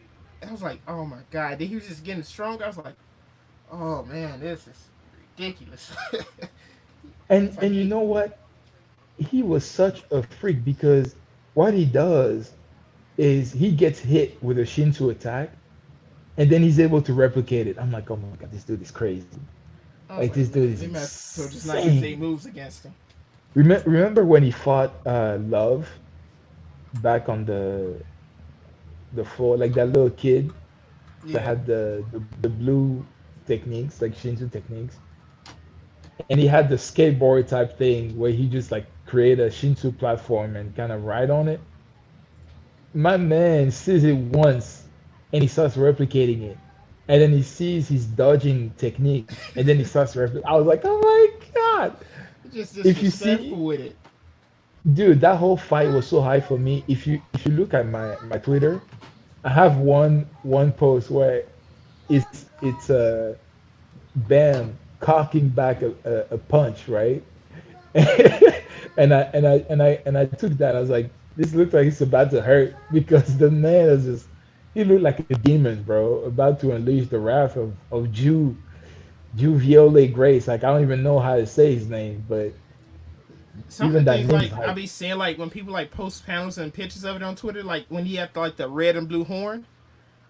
Speaker 1: I was like, oh my god. Then he was just getting stronger. I was like, oh man, this is ridiculous. It's like
Speaker 3: and you
Speaker 1: he,
Speaker 3: know what? He was such a freak because what he does is he gets hit with a Shinsu attack and then he's able to replicate it. I'm like, oh my god, this dude is crazy.
Speaker 1: I was
Speaker 3: Like
Speaker 1: like,
Speaker 3: this dude
Speaker 1: man,
Speaker 3: is
Speaker 1: they might as well just not use their
Speaker 3: insane.
Speaker 1: moves against him.
Speaker 3: Remember when he fought Love back on the floor, like that little kid that
Speaker 1: Yeah.
Speaker 3: had the blue techniques, like Shinsu techniques, and he had the skateboard type thing where he just like create a Shinsu platform and kind of ride on it. My man sees it once and he starts replicating it, and then he sees his dodging technique, and then he starts replicating. I was like, oh my god!
Speaker 1: Just
Speaker 3: If you
Speaker 1: disrespectful
Speaker 3: see,
Speaker 1: with it.
Speaker 3: dude, that whole fight was so high for me. If you look at my Twitter, I have one post where it's Bam cocking back a punch, right? And I took that. I was like, this looks like it's about to hurt because the man is just he looked like a demon, bro, about to unleash the wrath of Juviole Grace. Like I don't even know how to say his name, but
Speaker 1: Some of
Speaker 3: even
Speaker 1: the
Speaker 3: that
Speaker 1: things
Speaker 3: name is
Speaker 1: like I
Speaker 3: hype.
Speaker 1: be seeing like when people like post panels and pictures of it on Twitter, like when he had like the red and blue horn,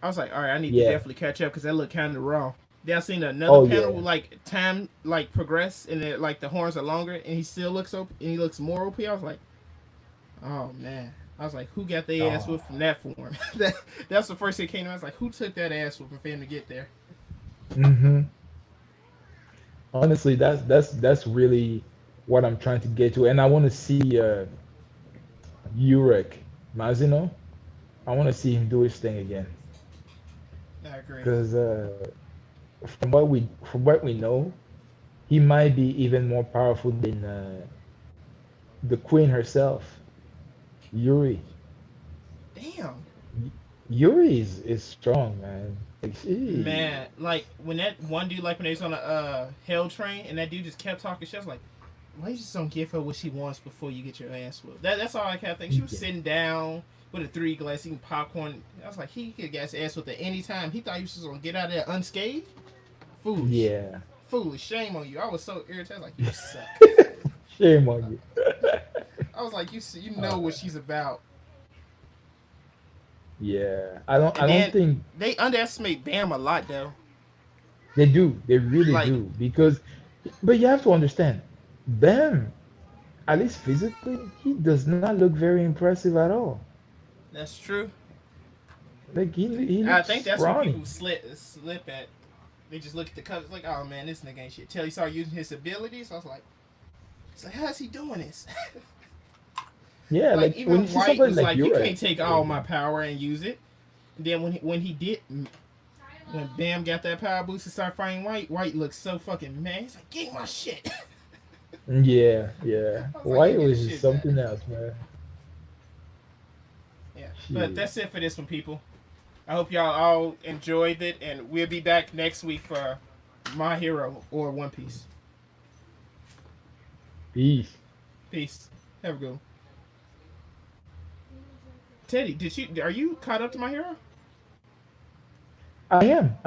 Speaker 1: I was like, all right, I need to
Speaker 3: Yeah.
Speaker 1: definitely catch up because that looked kind of raw. Then I seen another
Speaker 3: Oh
Speaker 1: panel
Speaker 3: yeah.
Speaker 1: with like time like progress and it, like the horns are longer and he still looks and he looks more OP. I was like, oh man. I was like, who got their ass
Speaker 3: Oh.
Speaker 1: whipped from that form? That's the first thing that came to me. I was like, who took that ass whipping for him to get there?
Speaker 3: Hmm. Honestly, that's really what I'm trying to get to, and I want to see Urek Mazino. I want to see him do his thing again
Speaker 1: I agree.
Speaker 3: because from what we know, he might be even more powerful than the queen herself, Yuri.
Speaker 1: Damn.
Speaker 3: Yuri is strong, man. Like she,
Speaker 1: Man, like when that one dude, like when they was on a hell train, and that dude just kept talking shit. I was like, why you just don't give her what she wants before you get your ass whooped? That's all I kept thinking. She was
Speaker 3: yeah,
Speaker 1: sitting down with a 3 glass eating popcorn. I was like, he could get his ass whooped at any time. He thought he was just gonna get out of there unscathed. Foolish,
Speaker 3: yeah.
Speaker 1: foolish. Shame on you. I was so irritated. I was like, you suck.
Speaker 3: Shame on you.
Speaker 1: I was like, you know
Speaker 3: Uh,
Speaker 1: what she's about.
Speaker 3: yeah, I
Speaker 1: And
Speaker 3: don't
Speaker 1: then
Speaker 3: think
Speaker 1: they underestimate Bam a lot though.
Speaker 3: they do. They really
Speaker 1: Like
Speaker 3: do because, but you have to understand, Bam, at least physically, he does not look very impressive at all.
Speaker 1: that's true.
Speaker 3: Like he
Speaker 1: I
Speaker 3: looks
Speaker 1: think that's when
Speaker 3: scrawny.
Speaker 1: people slip at. They just look at the covers like, oh man, this nigga ain't shit. Till he started using his abilities, I was like, how's he doing this?
Speaker 3: Yeah,
Speaker 1: Like
Speaker 3: like when you
Speaker 1: even
Speaker 3: see
Speaker 1: White
Speaker 3: somebody
Speaker 1: was
Speaker 3: like
Speaker 1: like, you
Speaker 3: Yurek,
Speaker 1: can't take all my power and use it. And then when he did, when Bam got that power boost and started fighting White, White looked so fucking mad. He's like, get my shit.
Speaker 3: yeah, yeah,
Speaker 1: I was like, you
Speaker 3: White
Speaker 1: get
Speaker 3: was
Speaker 1: the
Speaker 3: just
Speaker 1: shit back.
Speaker 3: something else, man.
Speaker 1: Yeah, but
Speaker 3: Shit.
Speaker 1: that's it for this one, people. I hope y'all all enjoyed it, and we'll be back next week for My Hero or One Piece.
Speaker 3: Peace.
Speaker 1: Peace. Have a good one. Teddy, are you caught up to My Hero?
Speaker 3: I am.